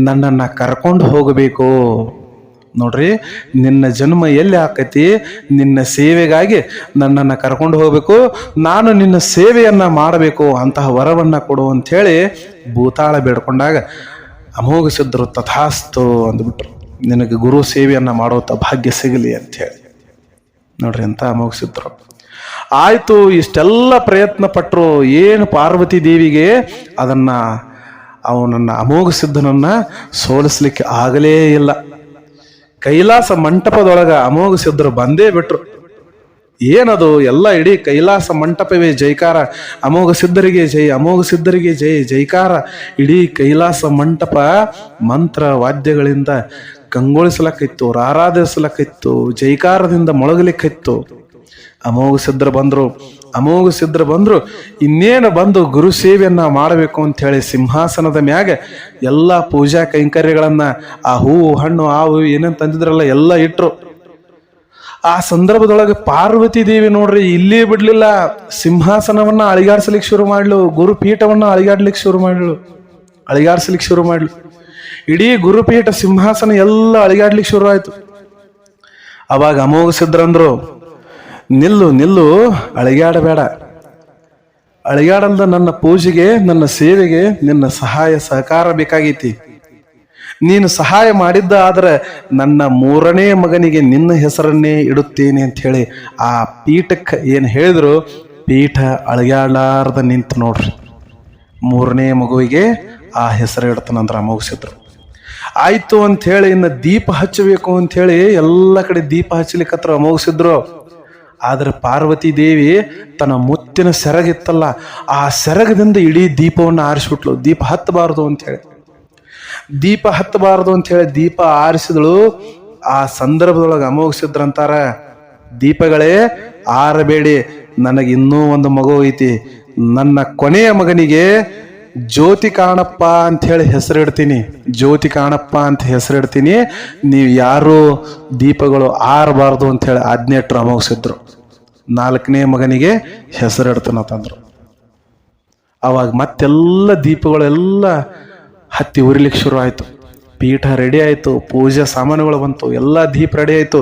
ನನ್ನನ್ನು ಕರ್ಕೊಂಡು ಹೋಗಬೇಕು. ನೋಡ್ರಿ, ನಿನ್ನ ಜನ್ಮ ಎಲ್ಲಿ ಆಕೈತಿ, ನಿನ್ನ ಸೇವೆಗಾಗಿ ನನ್ನನ್ನು ಕರ್ಕೊಂಡು ಹೋಗ್ಬೇಕು, ನಾನು ನಿನ್ನ ಸೇವೆಯನ್ನ ಮಾಡಬೇಕು, ಅಂತಹ ವರವನ್ನ ಕೊಡು ಅಂಥೇಳಿ ಭೂತಾಳ ಬೇಡ್ಕೊಂಡಾಗ ಅಮೋಘ ಸಿದ್ಧರು ತಥಾಸ್ತು ಅಂದ್ಬಿಟ್ರು. ನಿನಗೆ ಗುರು ಸೇವೆಯನ್ನ ಮಾಡುವಂಥ ಭಾಗ್ಯ ಸಿಗಲಿ ಅಂಥೇಳಿ. ನೋಡ್ರಿ ಅಂತ ಅಮೋಘ ಸಿದ್ಧರು. ಆಯ್ತು, ಇಷ್ಟೆಲ್ಲ ಪ್ರಯತ್ನ ಪಟ್ಟರು. ಏನು ಪಾರ್ವತಿ ದೇವಿಗೆ ಅವನನ್ನ ಅಮೋಘ ಸಿದ್ಧನನ್ನ ಸೋಲಿಸ್ಲಿಕ್ಕೆ ಆಗಲೇ ಇಲ್ಲ. ಕೈಲಾಸ ಮಂಟಪದೊಳಗ ಅಮೋಘ ಸಿದ್ಧರು ಬಂದೇ ಬಿಟ್ರು. ಏನದು ಎಲ್ಲ ಇಡೀ ಕೈಲಾಸ ಮಂಟಪವೇ ಜೈಕಾರ, ಅಮೋಘ ಸಿದ್ಧರಿಗೆ ಜೈ, ಅಮೋಘ ಸಿದ್ಧರಿಗೆ ಜೈ ಜೈಕಾರ. ಇಡೀ ಕೈಲಾಸ ಮಂಟಪ ಮಂತ್ರ ವಾದ್ಯಗಳಿಂದ ಕಂಗೊಳಿಸ್ಲಕ್ಕಿತ್ತು, ಆರಾಧಿಸ್ಲಕ್ಕಿತ್ತು, ಜೈಕಾರದಿಂದ ಮೊಳಗಲಿಕ್ಕಿತ್ತು. ಅಮೋಘ ಸಿದ್ಧರು ಬಂದ್ರು ಇನ್ನೇನು ಬಂದು ಗುರು ಸೇವೆಯನ್ನ ಮಾಡಬೇಕು ಅಂತ ಹೇಳಿ ಸಿಂಹಾಸನದ ಮ್ಯಾಗ ಎಲ್ಲ ಪೂಜಾ ಕೈಂಕರ್ಯಗಳನ್ನ ಆ ಹೂವು ಹಣ್ಣು ಹಾವು ಏನೇನು ತಂದಿದ್ರಲ್ಲ ಎಲ್ಲ ಇಟ್ರು. ಆ ಸಂದರ್ಭದೊಳಗೆ ಪಾರ್ವತಿ ದೇವಿ ನೋಡ್ರಿ ಇಲ್ಲಿ ಬಿಡ್ಲಿಲ್ಲ, ಸಿಂಹಾಸನವನ್ನ ಅಳಿಗಾಡ್ಸಲಿಕ್ಕೆ ಶುರು ಮಾಡ್ಲು, ಗುರುಪೀಠವನ್ನ ಅಳಿಗಾಡ್ಸಲಿಕ್ಕೆ ಶುರು ಮಾಡ್ಲು. ಇಡೀ ಗುರುಪೀಠ ಸಿಂಹಾಸನ ಎಲ್ಲ ಅಳಿಗಾಡ್ಲಿಕ್ಕೆ ಶುರು ಆಯ್ತು. ಅವಾಗ ಅಮೋಘ ಸಿದ್ಧರಂದ್ರು, ನಿಲ್ಲು, ಅಳಿಗಾಡಬೇಡ, ಅಳಿಗಾಡಲ್ದ ನನ್ನ ಪೂಜೆಗೆ ನನ್ನ ಸೇವೆಗೆ ನಿನ್ನ ಸಹಾಯ ಸಹಕಾರ ಬೇಕಾಗೈತಿ. ನೀನು ಸಹಾಯ ಮಾಡಿದ್ದ ಆದ್ರೆ ನನ್ನ 3ನೇ ಮಗನಿಗೆ ನಿನ್ನ ಹೆಸರನ್ನೇ ಇಡುತ್ತೇನೆ ಅಂತ ಹೇಳಿ ಆ ಪೀಠಕ್ಕೆ ಏನು ಹೇಳಿದ್ರು, ಪೀಠ ಅಳಿಗಾಡಲಾರ್ದ ನಿಂತು ನೋಡ್ರಿ. 3ನೇ ಮಗುವಿಗೆ ಆ ಹೆಸರು ಇಡ್ತಾನಂದ್ರ ಅಮೋಘ ಸಿದ್ಧರು. ಆಯ್ತು ಅಂತ ಹೇಳಿ ಇನ್ನು ದೀಪ ಹಚ್ಚಬೇಕು ಅಂತ ಹೇಳಿ ಎಲ್ಲ ಕಡೆ ದೀಪ ಹಚ್ಚಲಿಕ್ಕತ್ರ ಅಮೋಘ ಸಿದ್ಧರು. ಆದ್ರೆ ಪಾರ್ವತಿ ದೇವಿ ತನ್ನ ಮುತ್ತಿನ ಸೆರಗಿತ್ತಲ್ಲ, ಆ ಸೆರಗದಿಂದ ಇಡೀ ದೀಪವನ್ನು ಆರಿಸ್ಬಿಟ್ಲು. ದೀಪ ಹತ್ತಬಾರದು ಅಂತ ಹೇಳಿ ದೀಪ ಆರಿಸಿದಳು. ಆ ಸಂದರ್ಭದೊಳಗೆ ಅಮೋಘ ಸಿದ್ಧರಂತಾರ, ದೀಪಗಳೇ ಆರಬೇಡಿ, ನನಗೆ ಇನ್ನೂ ಒಂದು ಮಗು ಐತಿ, ನನ್ನ ಕೊನೆಯ ಮಗನಿಗೆ ಜ್ಯೋತಿ ಕಾಣಪ್ಪ ಅಂತ ಹೇಳಿ ಹೆಸರಿಡ್ತೀನಿ, ನೀವು ಯಾರು ದೀಪಗಳು ಆರಬಾರ್ದು ಅಂತ ಹೇಳಿ ಆಜ್ಞೆ ಇಟ್ರು ಅಮೋಘ ಸಿದ್ಧರು. 4ನೇ ಮಗನಿಗೆ ಹೆಸರಿಡ್ತಾನಂತಂದ್ರು. ಅವಾಗ ಮತ್ತೆಲ್ಲ ದೀಪಗಳೆಲ್ಲ ಹತ್ತಿ ಉರಿಲಿಕ್ಕೆ ಶುರು ಆಯ್ತು. ಪೀಠ ರೆಡಿ ಆಯ್ತು, ಪೂಜಾ ಸಾಮಾನುಗಳು ಬಂತು, ಎಲ್ಲ ದೀಪ ರೆಡಿ ಆಯ್ತು.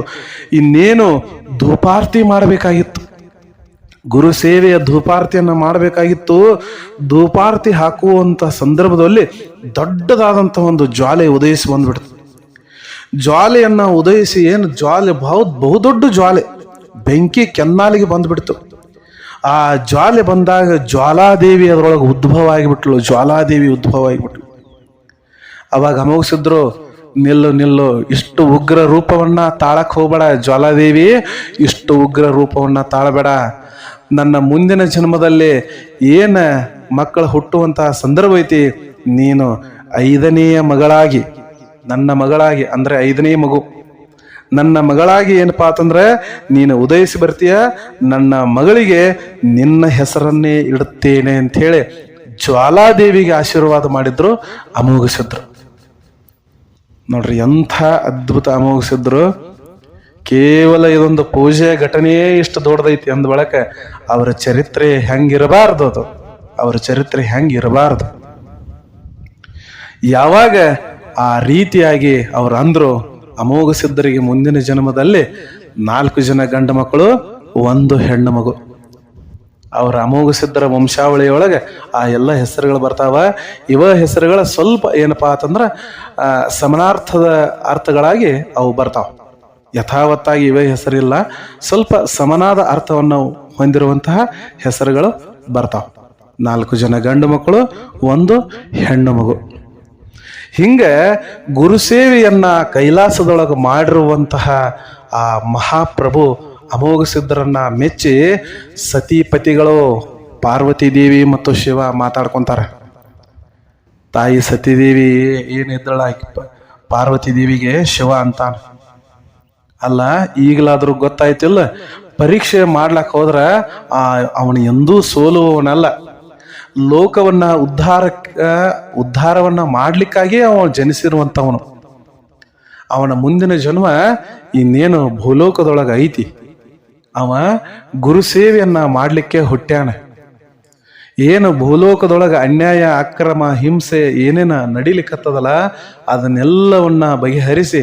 ಇನ್ನೇನು ಧೂಪಾರ್ತಿ ಮಾಡಬೇಕಾಗಿತ್ತು, ಗುರು ಸೇವೆಯ ಧೂಪಾರ್ತಿಯನ್ನ ಮಾಡಬೇಕಾಗಿತ್ತು. ಧೂಪಾರ್ತಿ ಹಾಕುವಂತ ಸಂದರ್ಭದಲ್ಲಿ ದೊಡ್ಡದಾದಂಥ ಒಂದು ಜ್ವಾಲೆ ಉದಯಿಸಿ ಬಂದ್ಬಿಡ್ತು. ಜ್ವಾಲೆಯನ್ನ ಉದಯಿಸಿ ಏನು ಜ್ವಾಲೆ ಬಹುದೊಡ್ಡ ಜ್ವಾಲೆ, ಬೆಂಕಿ ಕೆನ್ನಾಲಿಗೆ ಬಂದ್ಬಿಡ್ತು. ಆ ಜ್ವಾಲೆ ಬಂದಾಗ ಜ್ವಾಲಾದೇವಿ ಅದರೊಳಗೆ ಉದ್ಭವ ಆಗಿಬಿಟ್ಲು. ಅವಾಗ ಅಮೋಘ ಸಿದ್ಧರು, ನಿಲ್ಲು, ಇಷ್ಟು ಉಗ್ರ ರೂಪವನ್ನ ತಾಳಕ್ ಹೋಗ್ಬೇಡ ಜ್ವಾಲಾದೇವಿ, ಇಷ್ಟು ಉಗ್ರ ರೂಪವನ್ನ ತಾಳಬೇಡ. ನನ್ನ ಮುಂದಿನ ಜನ್ಮದಲ್ಲಿ ಏನ ಮಕ್ಕಳು ಹುಟ್ಟುವಂತಹ ಸಂದರ್ಭ ಐತಿ, ನೀನು 5ನೆಯ ಮಗಳಾಗಿ, ನನ್ನ ಮಗಳಾಗಿ ಅಂದ್ರೆ 5ನೇ ಮಗು, ನನ್ನ ಮಗಳಾಗಿ ಏನಪ್ಪಾ ಅಂತಂದ್ರೆ ನೀನು ಉದಯಿಸಿ ಬರ್ತೀಯ, ನನ್ನ ಮಗಳಿಗೆ ನಿನ್ನ ಹೆಸರನ್ನೇ ಇಡುತ್ತೇನೆ ಅಂತ ಹೇಳಿ ಜ್ವಾಲಾದೇವಿಗೆ ಆಶೀರ್ವಾದ ಮಾಡಿದ್ರು ಅಮೋಘ ಸಿದ್ಧರು. ನೋಡ್ರಿ ಎಂಥ ಅದ್ಭುತ ಅಮೋಘ ಸಿದ್ಧರು. ಕೇವಲ ಇದೊಂದು ಪೂಜೆ ಘಟನೆಯೇ ಇಷ್ಟು ದೊಡ್ಡದೈತಿ ಅಂದ ಬಳಕ ಅವರ ಚರಿತ್ರೆ ಹೆಂಗಿರಬಾರ್ದು. ಯಾವಾಗ ಆ ರೀತಿಯಾಗಿ ಅವ್ರು ಅಂದ್ರು, ಅಮೋಘ ಸಿದ್ಧರಿಗೆ ಮುಂದಿನ ಜನ್ಮದಲ್ಲಿ 4 ಜನ ಗಂಡು ಮಕ್ಕಳು, 1 ಹೆಣ್ಣು ಮಗು. ಅವರ ಅಮೋಘ ಸಿದ್ಧರ ವಂಶಾವಳಿಯೊಳಗೆ ಆ ಎಲ್ಲ ಹೆಸರುಗಳು ಬರ್ತಾವ. ಇವ ಹೆಸರುಗಳ ಸ್ವಲ್ಪ ಏನಪ್ಪಾ ಅಂತಂದ್ರ ಸಮಾನಾರ್ಥದ ಅರ್ಥಗಳಾಗಿ ಅವು ಬರ್ತಾವ. ಯಥಾವತ್ತಾಗಿ ಇವೇ ಹೆಸರಿಲ್ಲ, ಸ್ವಲ್ಪ ಸಮನಾದ ಅರ್ಥವನ್ನು ಹೊಂದಿರುವಂತಹ ಹೆಸರುಗಳು ಬರ್ತಾವ. 4 ಜನ ಗಂಡು ಮಕ್ಕಳು, 1 ಹೆಣ್ಣು ಮಗು. ಹಿಂಗ ಗುರುಸೇವೆಯನ್ನ ಕೈಲಾಸದೊಳಗೆ ಮಾಡಿರುವಂತಹ ಆ ಮಹಾಪ್ರಭು ಅಮೋಘ ಸಿದ್ಧರನ್ನ ಮೆಚ್ಚಿ ಸತಿಪತಿಗಳು ಪಾರ್ವತಿ ದೇವಿ ಮತ್ತು ಶಿವ ಮಾತಾಡ್ಕೊಂತಾರೆ. ತಾಯಿ ಸತಿದೇವಿ ಏನಿದ್ದಳ ಪಾರ್ವತಿ ದೇವಿಗೆ ಶಿವ ಅಂತಾನ. ಅಲ್ಲ ಈಗಲಾದ್ರೂ ಗೊತ್ತಾಯ್ತಿಲ್ಲ, ಪರೀಕ್ಷೆ ಮಾಡ್ಲಕ್ ಹೋದ್ರ ಅವನು ಎಂದೂ ಸೋಲುವವನಲ್ಲ. ಲೋಕವನ್ನ ಉದ್ಧಾರವನ್ನ ಮಾಡ್ಲಿಕ್ಕಾಗಿ ಅವನು ಜನಿಸಿರುವಂತವನು. ಅವನ ಮುಂದಿನ ಜನ್ಮ ಇನ್ನೇನು ಭೂಲೋಕದೊಳಗ ಐತಿ. ಅವ ಗುರು ಸೇವೆಯನ್ನ ಮಾಡ್ಲಿಕ್ಕೆ ಹುಟ್ಟ್ಯಾನ. ಏನು ಭೂಲೋಕದೊಳಗ ಅನ್ಯಾಯ ಅಕ್ರಮ ಹಿಂಸೆ ಏನೇನ ನಡಿಲಿಕ್ಕತ್ತದಲ್ಲ ಅದನ್ನೆಲ್ಲವನ್ನ ಬಗೆಹರಿಸಿ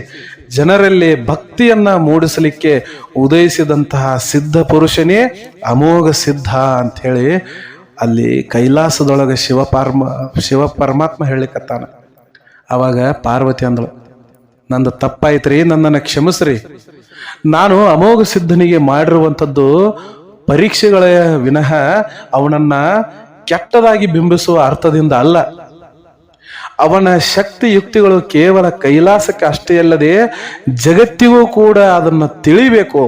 ಜನರಲ್ಲಿ ಭಕ್ತಿಯನ್ನ ಮೂಡಿಸಲಿಕ್ಕೆ ಉದಯಿಸಿದಂತಹ ಸಿದ್ಧ ಪುರುಷನೇ ಅಮೋಘ ಸಿದ್ಧ ಅಂತ ಹೇಳಿ ಅಲ್ಲಿ ಕೈಲಾಸದೊಳಗೆ ಶಿವ ಪರಮಾತ್ಮ ಹೇಳಿಕತ್ತಾನ. ಅವಾಗ ಪಾರ್ವತಿ ಅಂದಳು, ನಂದು ತಪ್ಪಾಯ್ತ್ರಿ, ನನ್ನನ್ನು ಕ್ಷಮಿಸ್ರಿ. ನಾನು ಅಮೋಘ ಸಿದ್ಧನಿಗೆ ಮಾಡಿರುವಂಥದ್ದು ಪರೀಕ್ಷೆಗಳ ವಿನಃ ಅವನನ್ನ ಕೆಟ್ಟದಾಗಿ ಬಿಂಬಿಸುವ ಅರ್ಥದಿಂದ ಅಲ್ಲ. ಅವನ ಶಕ್ತಿ ಯುಕ್ತಿಗಳು ಕೇವಲ ಕೈಲಾಸಕ್ಕೆ ಅಷ್ಟೇ ಅಲ್ಲದೆ ಜಗತ್ತಿಗೂ ಕೂಡ ಅದನ್ನು ತಿಳಿಬೇಕು.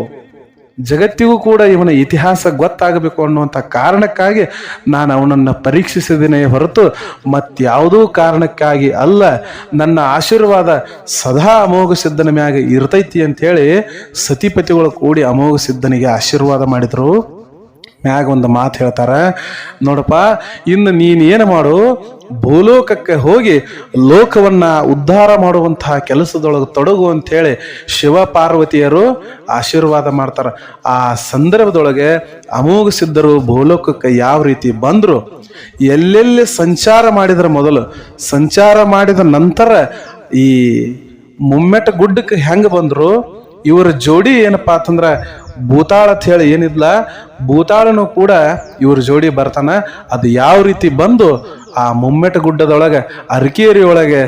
ಜಗತ್ತಿಗೂ ಕೂಡ ಇವನ ಇತಿಹಾಸ ಗೊತ್ತಾಗಬೇಕು ಅನ್ನುವಂಥ ಕಾರಣಕ್ಕಾಗಿ ನಾನು ಅವನನ್ನು ಪರೀಕ್ಷಿಸಿದ್ದೇನೆ ಹೊರತು ಮತ್ಯಾವುದೂ ಕಾರಣಕ್ಕಾಗಿ ಅಲ್ಲ. ನನ್ನ ಆಶೀರ್ವಾದ ಸದಾ ಅಮೋಘ ಸಿದ್ಧನ ಮ್ಯಾಗ ಇರ್ತೈತಿ ಅಂಥೇಳಿ ಸತಿಪತಿಗಳು ಕೂಡಿ ಅಮೋಘ ಸಿದ್ಧನಿಗೆ ಆಶೀರ್ವಾದ ಮಾಡಿದ್ರು. ಮ್ಯಾಗ ಒಂದು ಮಾತು ಹೇಳ್ತಾರ, ನೋಡಪ್ಪ, ಇನ್ನು ನೀನೇನು ಮಾಡು, ಭೂಲೋಕಕ್ಕೆ ಹೋಗಿ ಲೋಕವನ್ನ ಉದ್ಧಾರ ಮಾಡುವಂತಹ ಕೆಲಸದೊಳಗೆ ತೊಡಗು ಅಂಥೇಳಿ ಶಿವ ಪಾರ್ವತಿಯರು ಆಶೀರ್ವಾದ ಮಾಡ್ತಾರ. ಆ ಸಂದರ್ಭದೊಳಗೆ ಅಮೋಘ ಸಿದ್ಧರು ಭೂಲೋಕಕ್ಕೆ ಯಾವ ರೀತಿ ಬಂದ್ರು, ಎಲ್ಲೆಲ್ಲಿ ಸಂಚಾರ ಮಾಡಿದ್ರ, ಮೊದಲು ಸಂಚಾರ ಮಾಡಿದ ನಂತರ ಈ ಮುಮ್ಮೆಟ ಗುಡ್ಡಕ್ಕೆ ಹೆಂಗ ಬಂದ್ರು, ಇವರ ಜೋಡಿ ಏನಪ್ಪಾ ಅಂತಂದ್ರ ಭೂತಾಳ ಅಂತ ಹೇಳಿ ಏನಿದ್ಲ, ಭೂತಾಳನು ಕೂಡ ಇವ್ರ ಜೋಡಿ ಬರ್ತಾನ. ಅದು ಯಾವ ರೀತಿ ಬಂದು ಆ ಮುಮ್ಮೆಟ ಗುಡ್ಡದೊಳಗೆ ಅರಕೇರಿ ಒಳಗೆ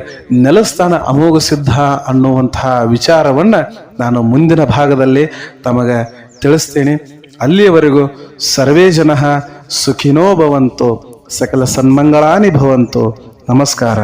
ನೆಲೆಸ್ತಾನ ಅಮೋಘ ಸಿದ್ಧ ಅನ್ನುವಂತಹ ವಿಚಾರವನ್ನ ನಾನು ಮುಂದಿನ ಭಾಗದಲ್ಲಿ ತಮಗೆ ತಿಳಿಸ್ತೇನೆ. ಅಲ್ಲಿಯವರೆಗೂ ಸರ್ವೇ ಜನಃ ಸುಖಿನೋ ಭವಂತು, ಸಕಲ ಸನ್ಮಂಗಳಾನಿ ಭವಂತು. ನಮಸ್ಕಾರ.